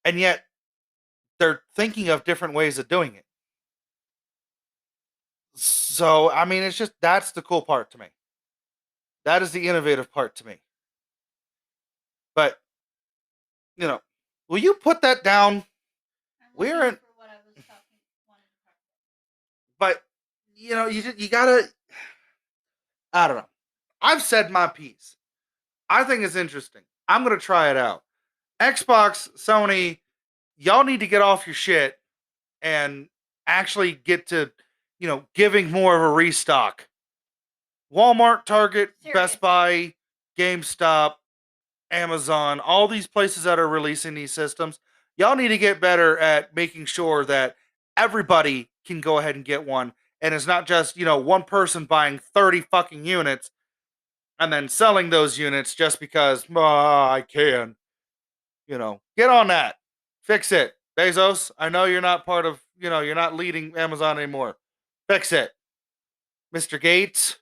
and yet they're thinking of different ways of doing it. So I mean, it's just that's the cool part to me. That is the innovative part to me. But you know, will you put that down? I'm We're looking in, for what I was talking wanted to talk but you gotta. I don't know. I've said my piece. I think it's interesting. I'm gonna try it out. Xbox, Sony, y'all need to get off your shit and actually get to, giving more of a restock. Walmart, Target, Best Seriously. Buy, GameStop, Amazon, all these places that are releasing these systems, y'all need to get better at making sure that everybody can go ahead and get one. And it's not just, one person buying 30 fucking units and then selling those units just because I can. Get on that. Fix it. Bezos, I know you're not part of, you're not leading Amazon anymore. Fix it. Mr. Gates,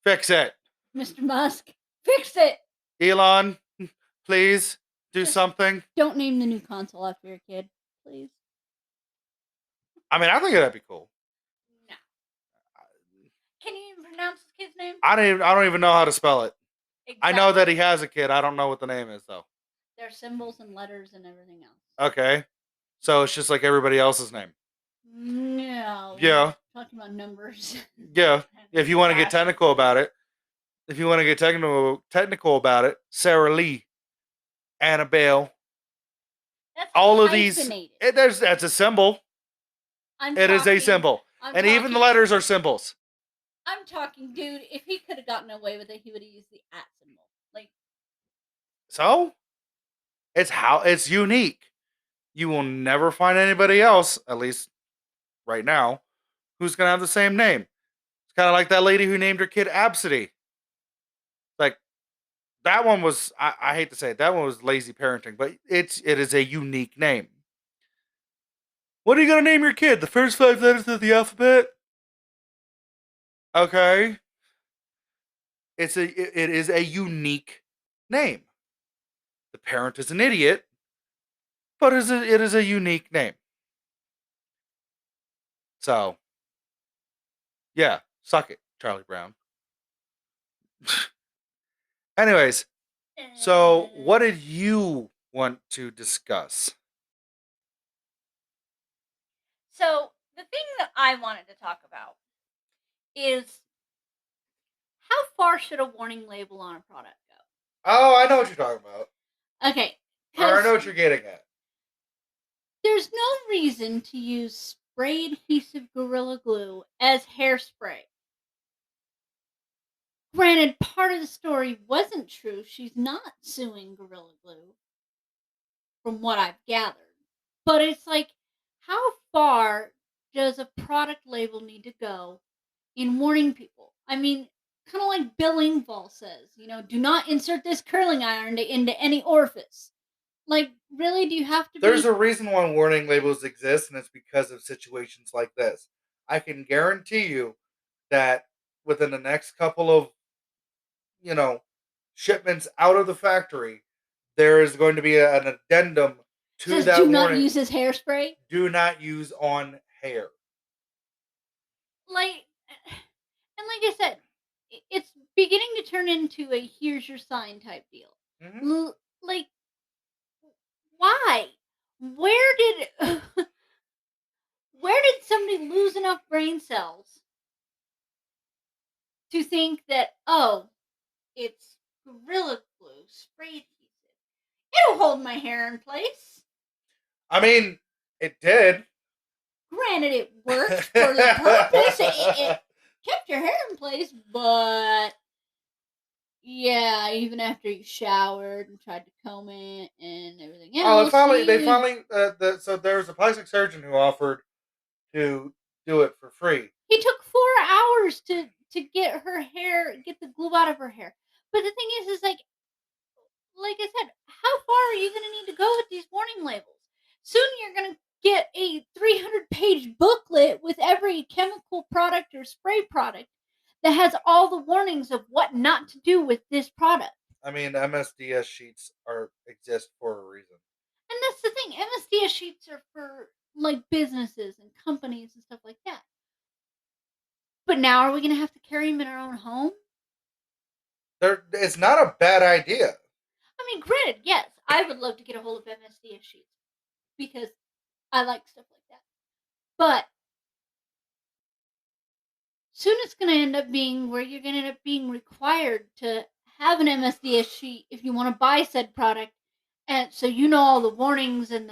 fix it. Mr. Musk, fix it. Elon, please do Just something. don't name the new console after your kid, please. I mean, I think that'd be cool. No. Can you even pronounce his kid's name? I don't even know how to spell it. Exactly. I know that he has a kid. I don't know what the name is though. There's symbols and letters and everything else. Okay. So it's just like everybody else's name. No. Yeah. Talking about numbers. Yeah. If you want to get technical about it. If you want to get technical about it, Sarah Lee, Annabelle, That's all of hyphenated. that's a symbol. It is a symbol. And even the letters are symbols. I'm talking, dude, if he could have gotten away with it, he would have used the at symbol. Like, So it's unique. You will never find anybody else, at least right now, who's gonna have the same name. It's kind of like that lady who named her kid Absidy. Like that one was I hate to say it, that one was lazy parenting, but it is a unique name. What are you gonna name your kid? The first 5 letters of the alphabet? Okay. It is a unique name. The parent is an idiot, but it is a unique name. So yeah, suck it, Charlie Brown. Anyways, so what did you want to discuss? So, the thing that I wanted to talk about is how far should a warning label on a product go? Oh, I know what you're talking about. Okay. Or I know what you're getting at. There's no reason to use spray adhesive Gorilla Glue as hairspray. Granted, part of the story wasn't true. She's not suing Gorilla Glue, from what I've gathered. But it's like, how far does a product label need to go in warning people? I mean, kind of like Bill Engvall says, do not insert this curling iron into any orifice. Like, really, do you have to There's be... a reason why warning labels exist, and it's because of situations like this. I can guarantee you that within the next couple of, you know, shipments out of the factory, there is going to be an addendum to says, that do not warning. use this hairspray. Do not use on hair. Like, and like I said, it's beginning to turn into a here's your sign type deal. Mm-hmm. Like, why? Where did Where did somebody lose enough brain cells to think that, oh, it's Gorilla Glue spray adhesive? It'll hold my hair in place. I mean, it did. Granted, it worked for the purpose. It kept your hair in place, but yeah, even after you showered and tried to comb it and everything Oh, else, they finally, so there was a plastic surgeon who offered to do it for free. he took 4 hours to get the glue out of her hair. But the thing is like I said, how far are you going to need to go with these warning labels? Soon you're going to get a 300-page booklet with every chemical product or spray product that has all the warnings of what not to do with this product. I mean, MSDS sheets are exist for a reason. And that's the thing. MSDS sheets are for like businesses and companies and stuff like that. But now are we going to have to carry them in our own home? It's not a bad idea. I mean, granted, yes, I would love to get a hold of MSDS sheets because I like stuff like that. But soon it's going to end up being where you're going to end up being required to have an MSDS sheet if you want to buy said product, and so you know all the warnings and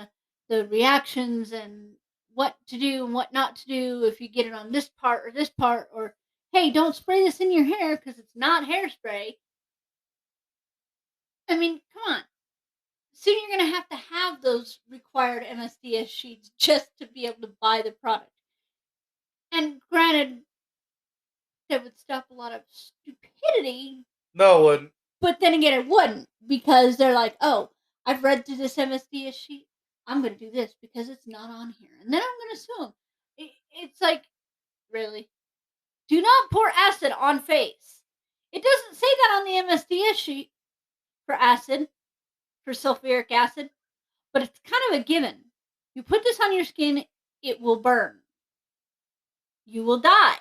the reactions and what to do and what not to do if you get it on this part, or hey, don't spray this in your hair because it's not hairspray. I mean, come on. Soon you're going to have those required MSDS sheets just to be able to buy the product. And granted, that would stop a lot of stupidity. No, it wouldn't. But then again, it wouldn't, because they're like, oh, I've read through this MSDS sheet. I'm going to do this because it's not on here. And then I'm going to sue them. It's like, really? Do not pour acid on face. It doesn't say that on the MSDS sheet for acid, for sulfuric acid, but it's kind of a given. You put this on your skin, it will burn. You will die.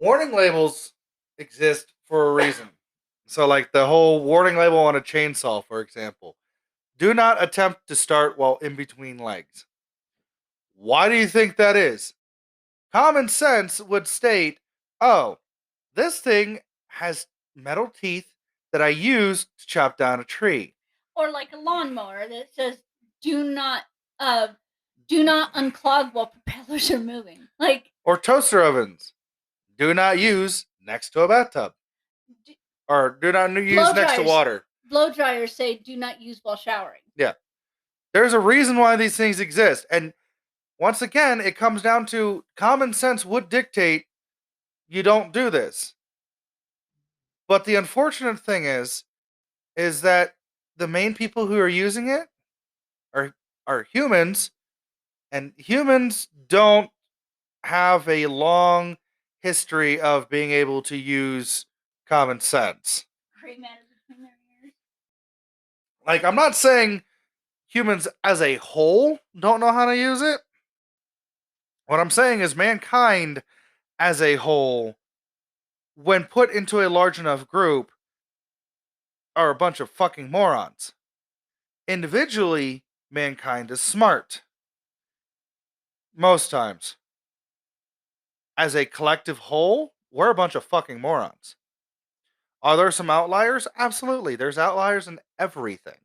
Warning labels exist for a reason. So, like the whole warning label on a chainsaw, for example, do not attempt to start while in between legs. Why do you think that is? Common sense would state, oh, this thing has metal teeth that I use to chop down a tree. Or like a lawnmower that says, do not uh do not unclog while propellers are moving. Like, Or toaster ovens. Do not use next to a bathtub. Or do not use next to water. Blow dryers say do not use while showering. Yeah. There's a reason why these things exist. And once again, it comes down to common sense would dictate you don't do this. But the unfortunate thing is that the main people who are using it are humans, and humans don't have a long history of being able to use common sense. Gray matter between their ears. Like, I'm not saying humans as a whole don't know how to use it. What I'm saying is mankind as a whole, when put into a large enough group, are a bunch of fucking morons. Individually, mankind is smart. Most times. As a collective whole, we're a bunch of fucking morons. Are there some outliers? Absolutely. There's outliers in everything.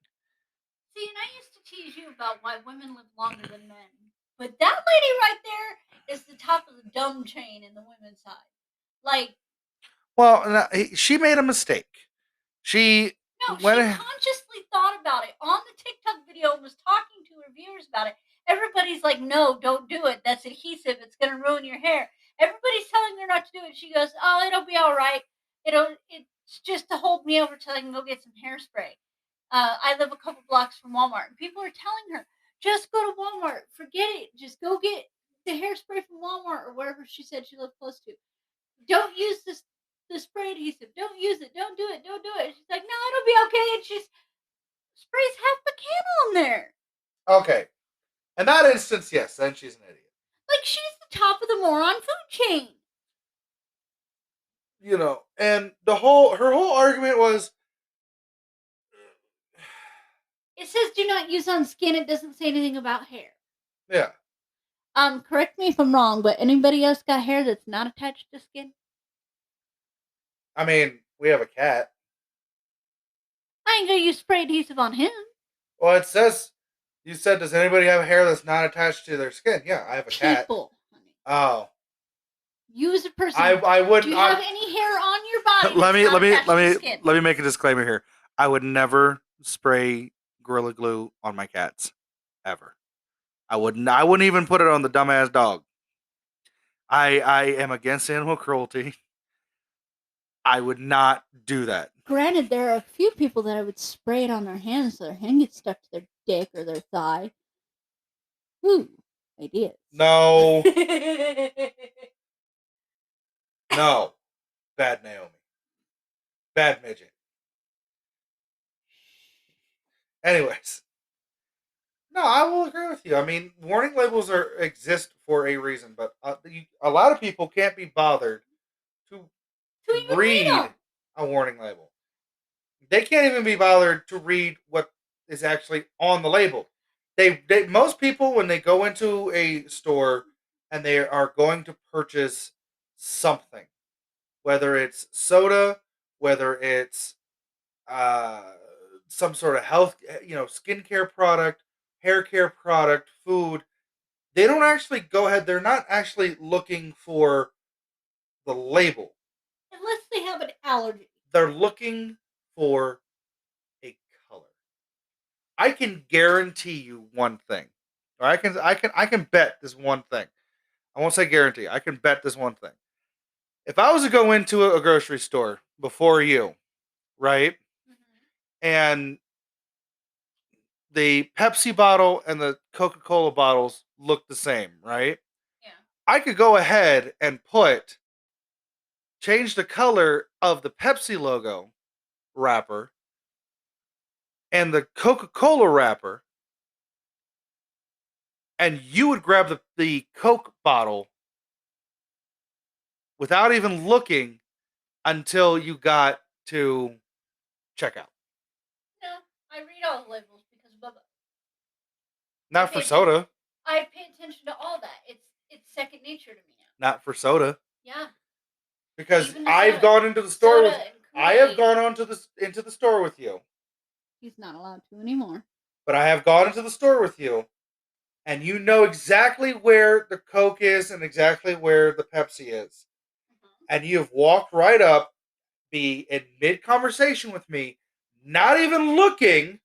See, and I used to tease you about why women live longer than men. But that lady right there is the top of the dumb chain in the women's side. Like, well, she made a mistake. She no, she consciously thought about it on the TikTok video and was talking to her viewers about it. Everybody's like, no, don't do it. That's adhesive. It's going to ruin your hair. Everybody's telling her not to do it. She goes, oh, it'll be all right. It's just to hold me over till I can go get some hairspray. I live a couple blocks from Walmart, and people are telling her, just go to Walmart. Forget it. Just go get the hairspray from Walmart or wherever she said she lived close to. Don't use the spray adhesive. Don't use it. Don't do it. Don't do it. She's like, no, it'll be okay. And she sprays half the can on there. Okay. In that instance, yes, then she's an idiot. Like, she's the top of the moron food chain. You know, and her whole argument was, it says do not use on skin. It doesn't say anything about hair. yeah. Correct me if I'm wrong, but anybody else got hair that's not attached to skin? I mean, we have a cat. I ain't gonna use spray adhesive on him. Well, it says you said, does anybody have hair that's not attached to their skin? Yeah, I have a cat. People, honey. Oh, You as a I person, I do wouldn't. you have any hair on your body Let that's me not let me attached let to me skin? let me make a disclaimer here. I would never spray Gorilla Glue on my cats, ever. I wouldn't even put it on the dumbass dog. I am against animal cruelty. I would not do that. Granted, there are a few people that I would spray it on their hands so their hand gets stuck to their dick or their thigh. Ooh, ideas. No, no, bad Naomi, bad midget. Anyways, no, I will agree with you. I mean, warning labels are exist for a reason, but a lot of people can't be bothered to To even read read them. a warning label. They can't even be bothered to read what is actually on the label. They most people when they go into a store and they are going to purchase something, whether it's soda, whether it's uh, some sort of health, skincare product, hair care product, food. They don't actually go ahead. They're not actually looking for the label. Unless they have an allergy. They're looking for a color. I can guarantee you one thing. Or I can bet this one thing. I won't say guarantee. I can bet this one thing. If I was to go into a grocery store before you, right? Mm-hmm. And the Pepsi bottle and the Coca-Cola bottles look the same, right? Yeah. I could go ahead and change the color of the Pepsi logo wrapper and the Coca-Cola wrapper, and you would grab the Coke bottle without even looking until you got to checkout. No, I read all the labels because Bubba. Not for soda. I pay attention to all that. It's second nature to me now. Not for soda. Yeah. Because I've gone into the store with I have gone into the store with you. He's not allowed to anymore. But I have gone into the store with you and you know exactly where the Coke is and exactly where the Pepsi is. And you have walked right up, be in mid conversation with me, not even looking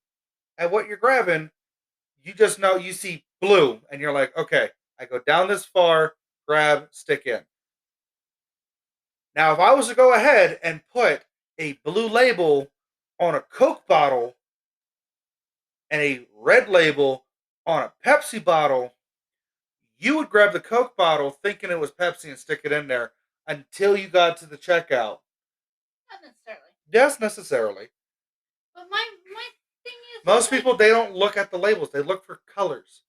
at what you're grabbing. You just know you see blue, and you're like, okay, I go down this far, grab, stick in. Now, if I was to go ahead and put a blue label on a Coke bottle and a red label on a Pepsi bottle, you would grab the Coke bottle thinking it was Pepsi and stick it in there until you got to the checkout. Not necessarily. Yes, necessarily. But my thing is, most people they don't look at the labels; they look for colors.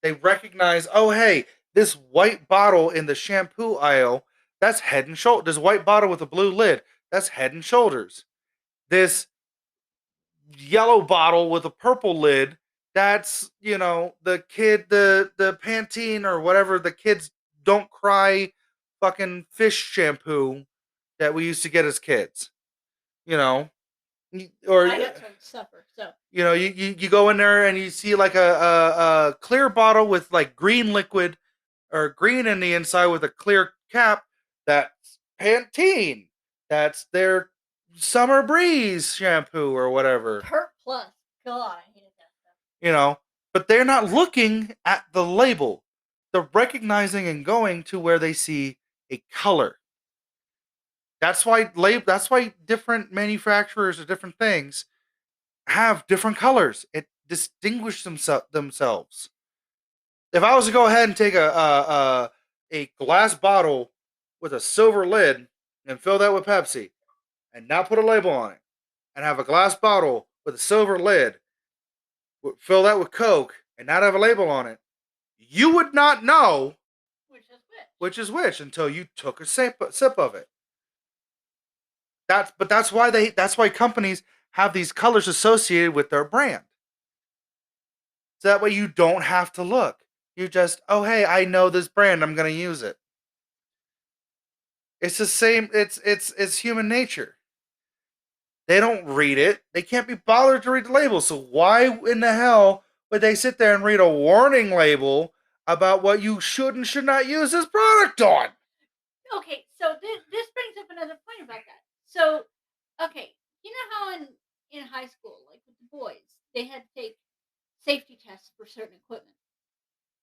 They recognize, oh hey, this white bottle in the shampoo aisle, that's Head and Shoulders. This white bottle with a blue lid, that's Head and Shoulders. This yellow bottle with a purple lid, that's the Pantene or whatever the kids don't cry fucking fish shampoo that we used to get as kids. You know, or I got to suffer. So you go in there and you see like a clear bottle with like green liquid or green in the inside with a clear cap. That's Pantene. That's their Summer Breeze shampoo or whatever. Pert Plus. God, I hated that stuff. But they're not looking at the label. They're recognizing and going to where they see a color. That's why different manufacturers of different things have different colors. It distinguishes themselves. If I was to go ahead and take a glass bottle with a silver lid and fill that with Pepsi and not put a label on it, and have a glass bottle with a silver lid, fill that with Coke and not have a label on it, you would not know which is which until you took a sip of it. That's why companies have these colors associated with their brand. So that way you don't have to look. You just, oh hey, I know this brand, I'm gonna use it. It's the same. It's human nature. They don't read it. They can't be bothered to read the label. So why in the hell would they sit there and read a warning label about what you should and should not use this product on? Okay, so this brings up another point about that. So, okay, you know how in high school, like with the boys, they had to take safety tests for certain equipment.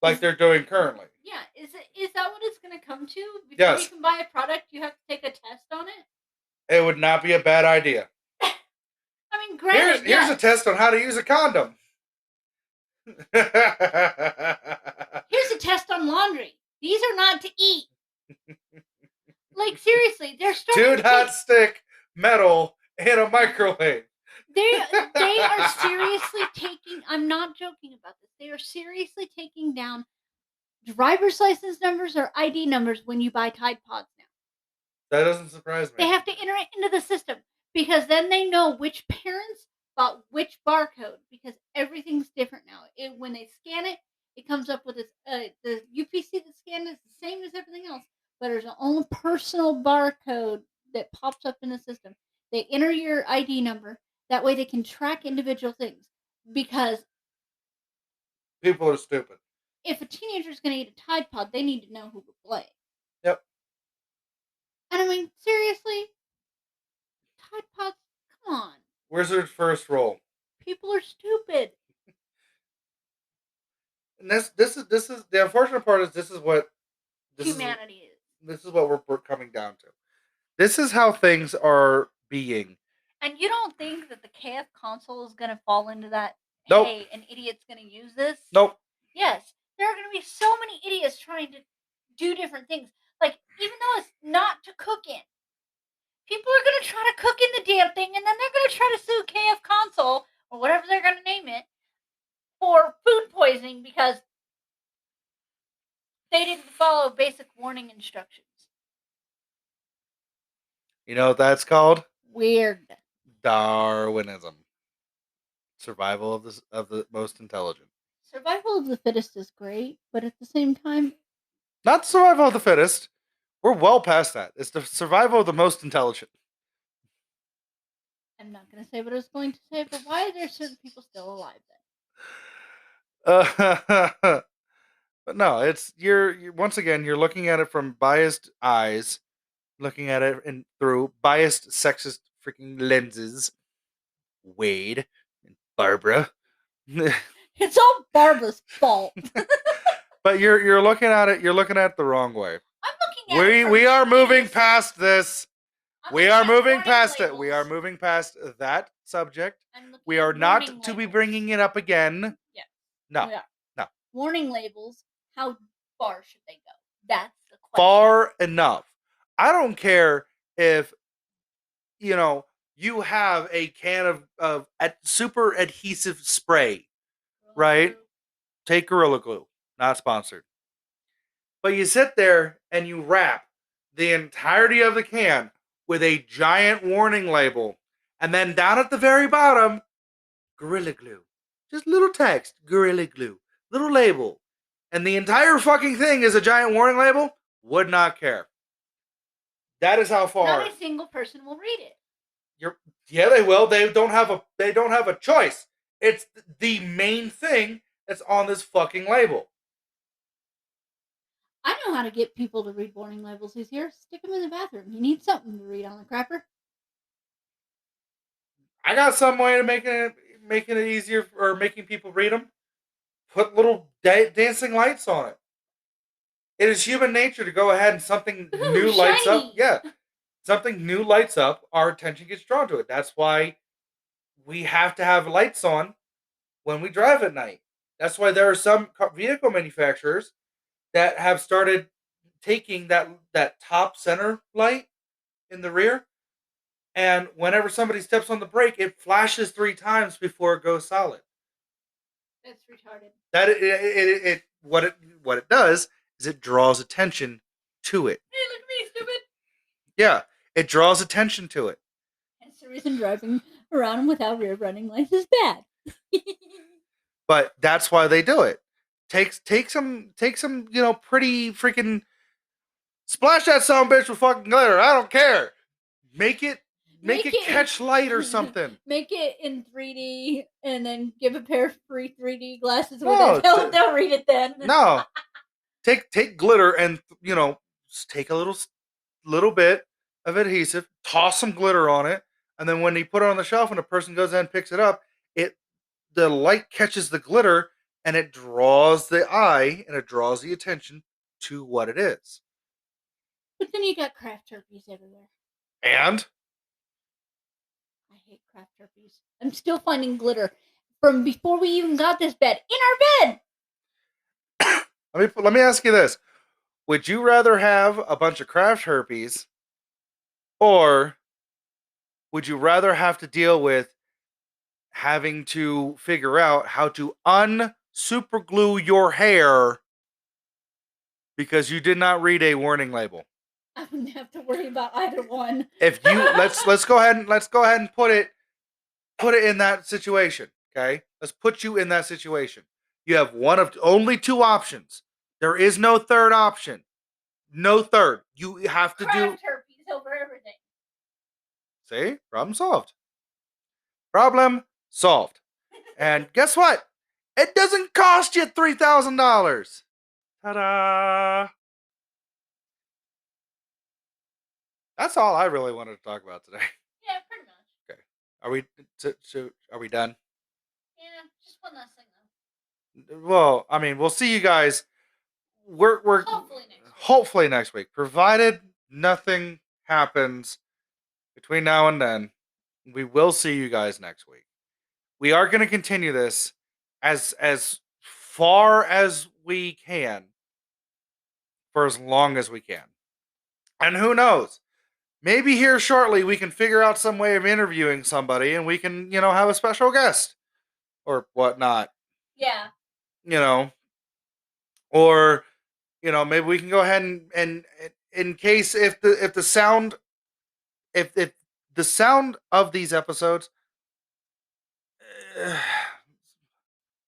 Like they're doing currently. Yeah, is that what it's going to come to? Before Yes. you can buy a product, you have to take a test on it. It would not be a bad idea. I mean, granted, Here's a test on how to use a condom. Here's a test on laundry. These are not to eat. Like seriously, they're starting. Two hot stick metal in a microwave. They are seriously taking. I'm not joking about this. They are seriously taking down driver's license numbers or ID numbers when you buy Tide Pods now. That doesn't surprise me. They have to enter it into the system because then they know which parents bought which barcode because everything's different now. When they scan it, it comes up with the UPC that scanned is the same as everything else, but there's an own personal barcode that pops up in the system. They enter your ID number. That way they can track individual things because people are stupid. If a teenager is going to eat a Tide Pod, they need to know who to play. Yep. And I mean, seriously? Tide Pods? Come on. Wizard's first roll. People are stupid. And this is the unfortunate part is this is what humanity is. This is what we're coming down to. This is how things are being. And you don't think that the KF console is going to fall into that? Nope. Hey, an idiot's going to use this? Nope. Yes. There are going to be so many idiots trying to do different things. Like, even though it's not to cook in, people are going to try to cook in the damn thing, and then they're going to try to sue KF console, or whatever they're going to name it, for food poisoning because they didn't follow basic warning instructions. You know what that's called? Weird. Darwinism. Survival of the most intelligent. Survival of the fittest is great, but at the same time, not survival of the fittest. We're well past that. It's the survival of the most intelligent. I'm not going to say what I was going to say, but why are there certain people still alive then? But no, it's you're once again you're looking at it from biased eyes, looking at it through biased sexist freaking lenses. Wade and Barbara. It's all Barbara's fault. But you're looking at it. You're looking at it the wrong way. I'm looking at we are moving past this. We are moving past it. We are moving past that subject. We are not to be bringing it up again. Yes. No. No. Warning labels. How far should they go? That's the question. Far enough. I don't care if you have a can of super adhesive spray, right? Take Gorilla Glue. Not sponsored. But you sit there and you wrap the entirety of the can with a giant warning label. And then down at the very bottom, Gorilla Glue. Just little text, Gorilla Glue. Little label. And the entire fucking thing is a giant warning label. Would not care. That is how far. Not a single person will read it. Yeah, they will. They don't have a choice. It's the main thing that's on this fucking label. I know how to get people to read warning labels easier. Stick them in the bathroom. You need something to read on the crapper. I got some way of making it easier or making people read them. Put little dancing lights on it. It is human nature to go ahead and something new lights up. Yeah. Something new lights up, our attention gets drawn to it. That's why we have to have lights on when we drive at night. That's why there are some vehicle manufacturers that have started taking that top center light in the rear, and whenever somebody steps on the brake, it flashes 3 times before it goes solid. That's retarded. That what it does is it draws attention to it. Hey, look at me, stupid. Yeah, it draws attention to it. That's the reason driving around without rear running lights is bad. But that's why they do it. take some, pretty freaking splash that sound bitch with fucking glitter. I don't care. Make it make Make it it catch light or something. make it in 3D and then give a pair of free 3D glasses with it. No, They'll read it then. no. Take glitter and take a little bit of adhesive, toss some glitter on it, and then when you put it on the shelf and a person goes in and picks it up, it the light catches the glitter and it draws the eye and it draws the attention to what it is. But then you got craft herpes everywhere. And I hate craft herpes. I'm still finding glitter from before we even got this bed in our bed. let me ask you this. Would you rather have a bunch of craft herpes, or would you rather have to deal with having to figure out how to unsuperglue your hair because you did not read a warning label? I wouldn't have to worry about either one. If you let's go ahead and put it in that situation, okay? Let's put you in that situation. You have one of only two options. There is no third option. No third. You have to Craft herpes over everything. See? Problem solved. Problem solved. And guess what? It doesn't cost you $3,000. Ta-da! That's all I really wanted to talk about today. Yeah, pretty much. Okay. Are we done? Yeah, just one last thing though. Well, I mean, we'll see you guys. We're hopefully next week, provided nothing happens between now and then. We will see you guys next week. We are going to continue this as far as we can for as long as we can. And who knows? Maybe here shortly we can figure out some way of interviewing somebody and we can, have a special guest or whatnot. Yeah. Or maybe we can go ahead and in case if the sound if the sound of these episodes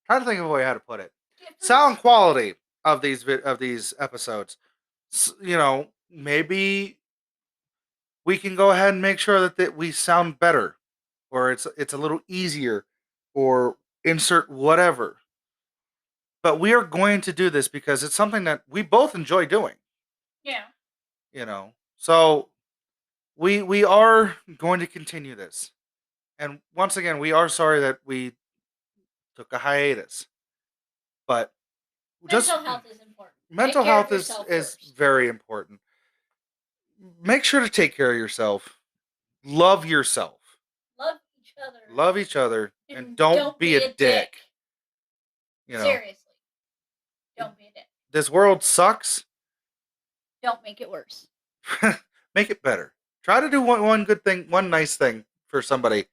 trying to think of a way how to put it. Sound quality of these episodes. Maybe we can go ahead and make sure that we sound better, or it's a little easier, or insert whatever. But we are going to do this because it's something that we both enjoy doing. Yeah. So we are going to continue this. And once again, we are sorry that we took a hiatus. But mental health is important. Mental health is very important. Make sure to take care of yourself. Love yourself. Love each other. Love each other. And don't be a dick. Seriously. Don't be a dick. This world sucks. Don't make it worse. Make it better. Try to do one good thing, one nice thing for somebody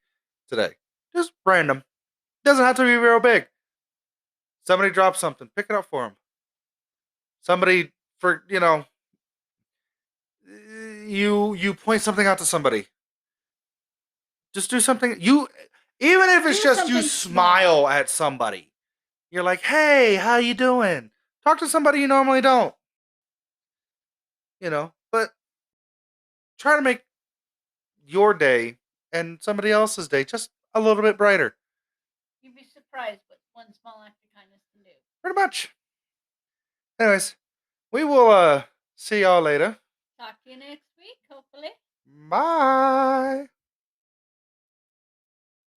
today. Just random. Doesn't have to be real big. Somebody drops something, pick it up for them. Somebody you point something out to somebody. Just do something. Even if it's just you smile at somebody. You're like, "Hey, how you doing?" Talk to somebody you normally don't. But try to make your day and somebody else's day just a little bit brighter. You'd be surprised what one small act of kindness can do. Pretty much. Anyways, we will see y'all later. Talk to you next week, hopefully. Bye.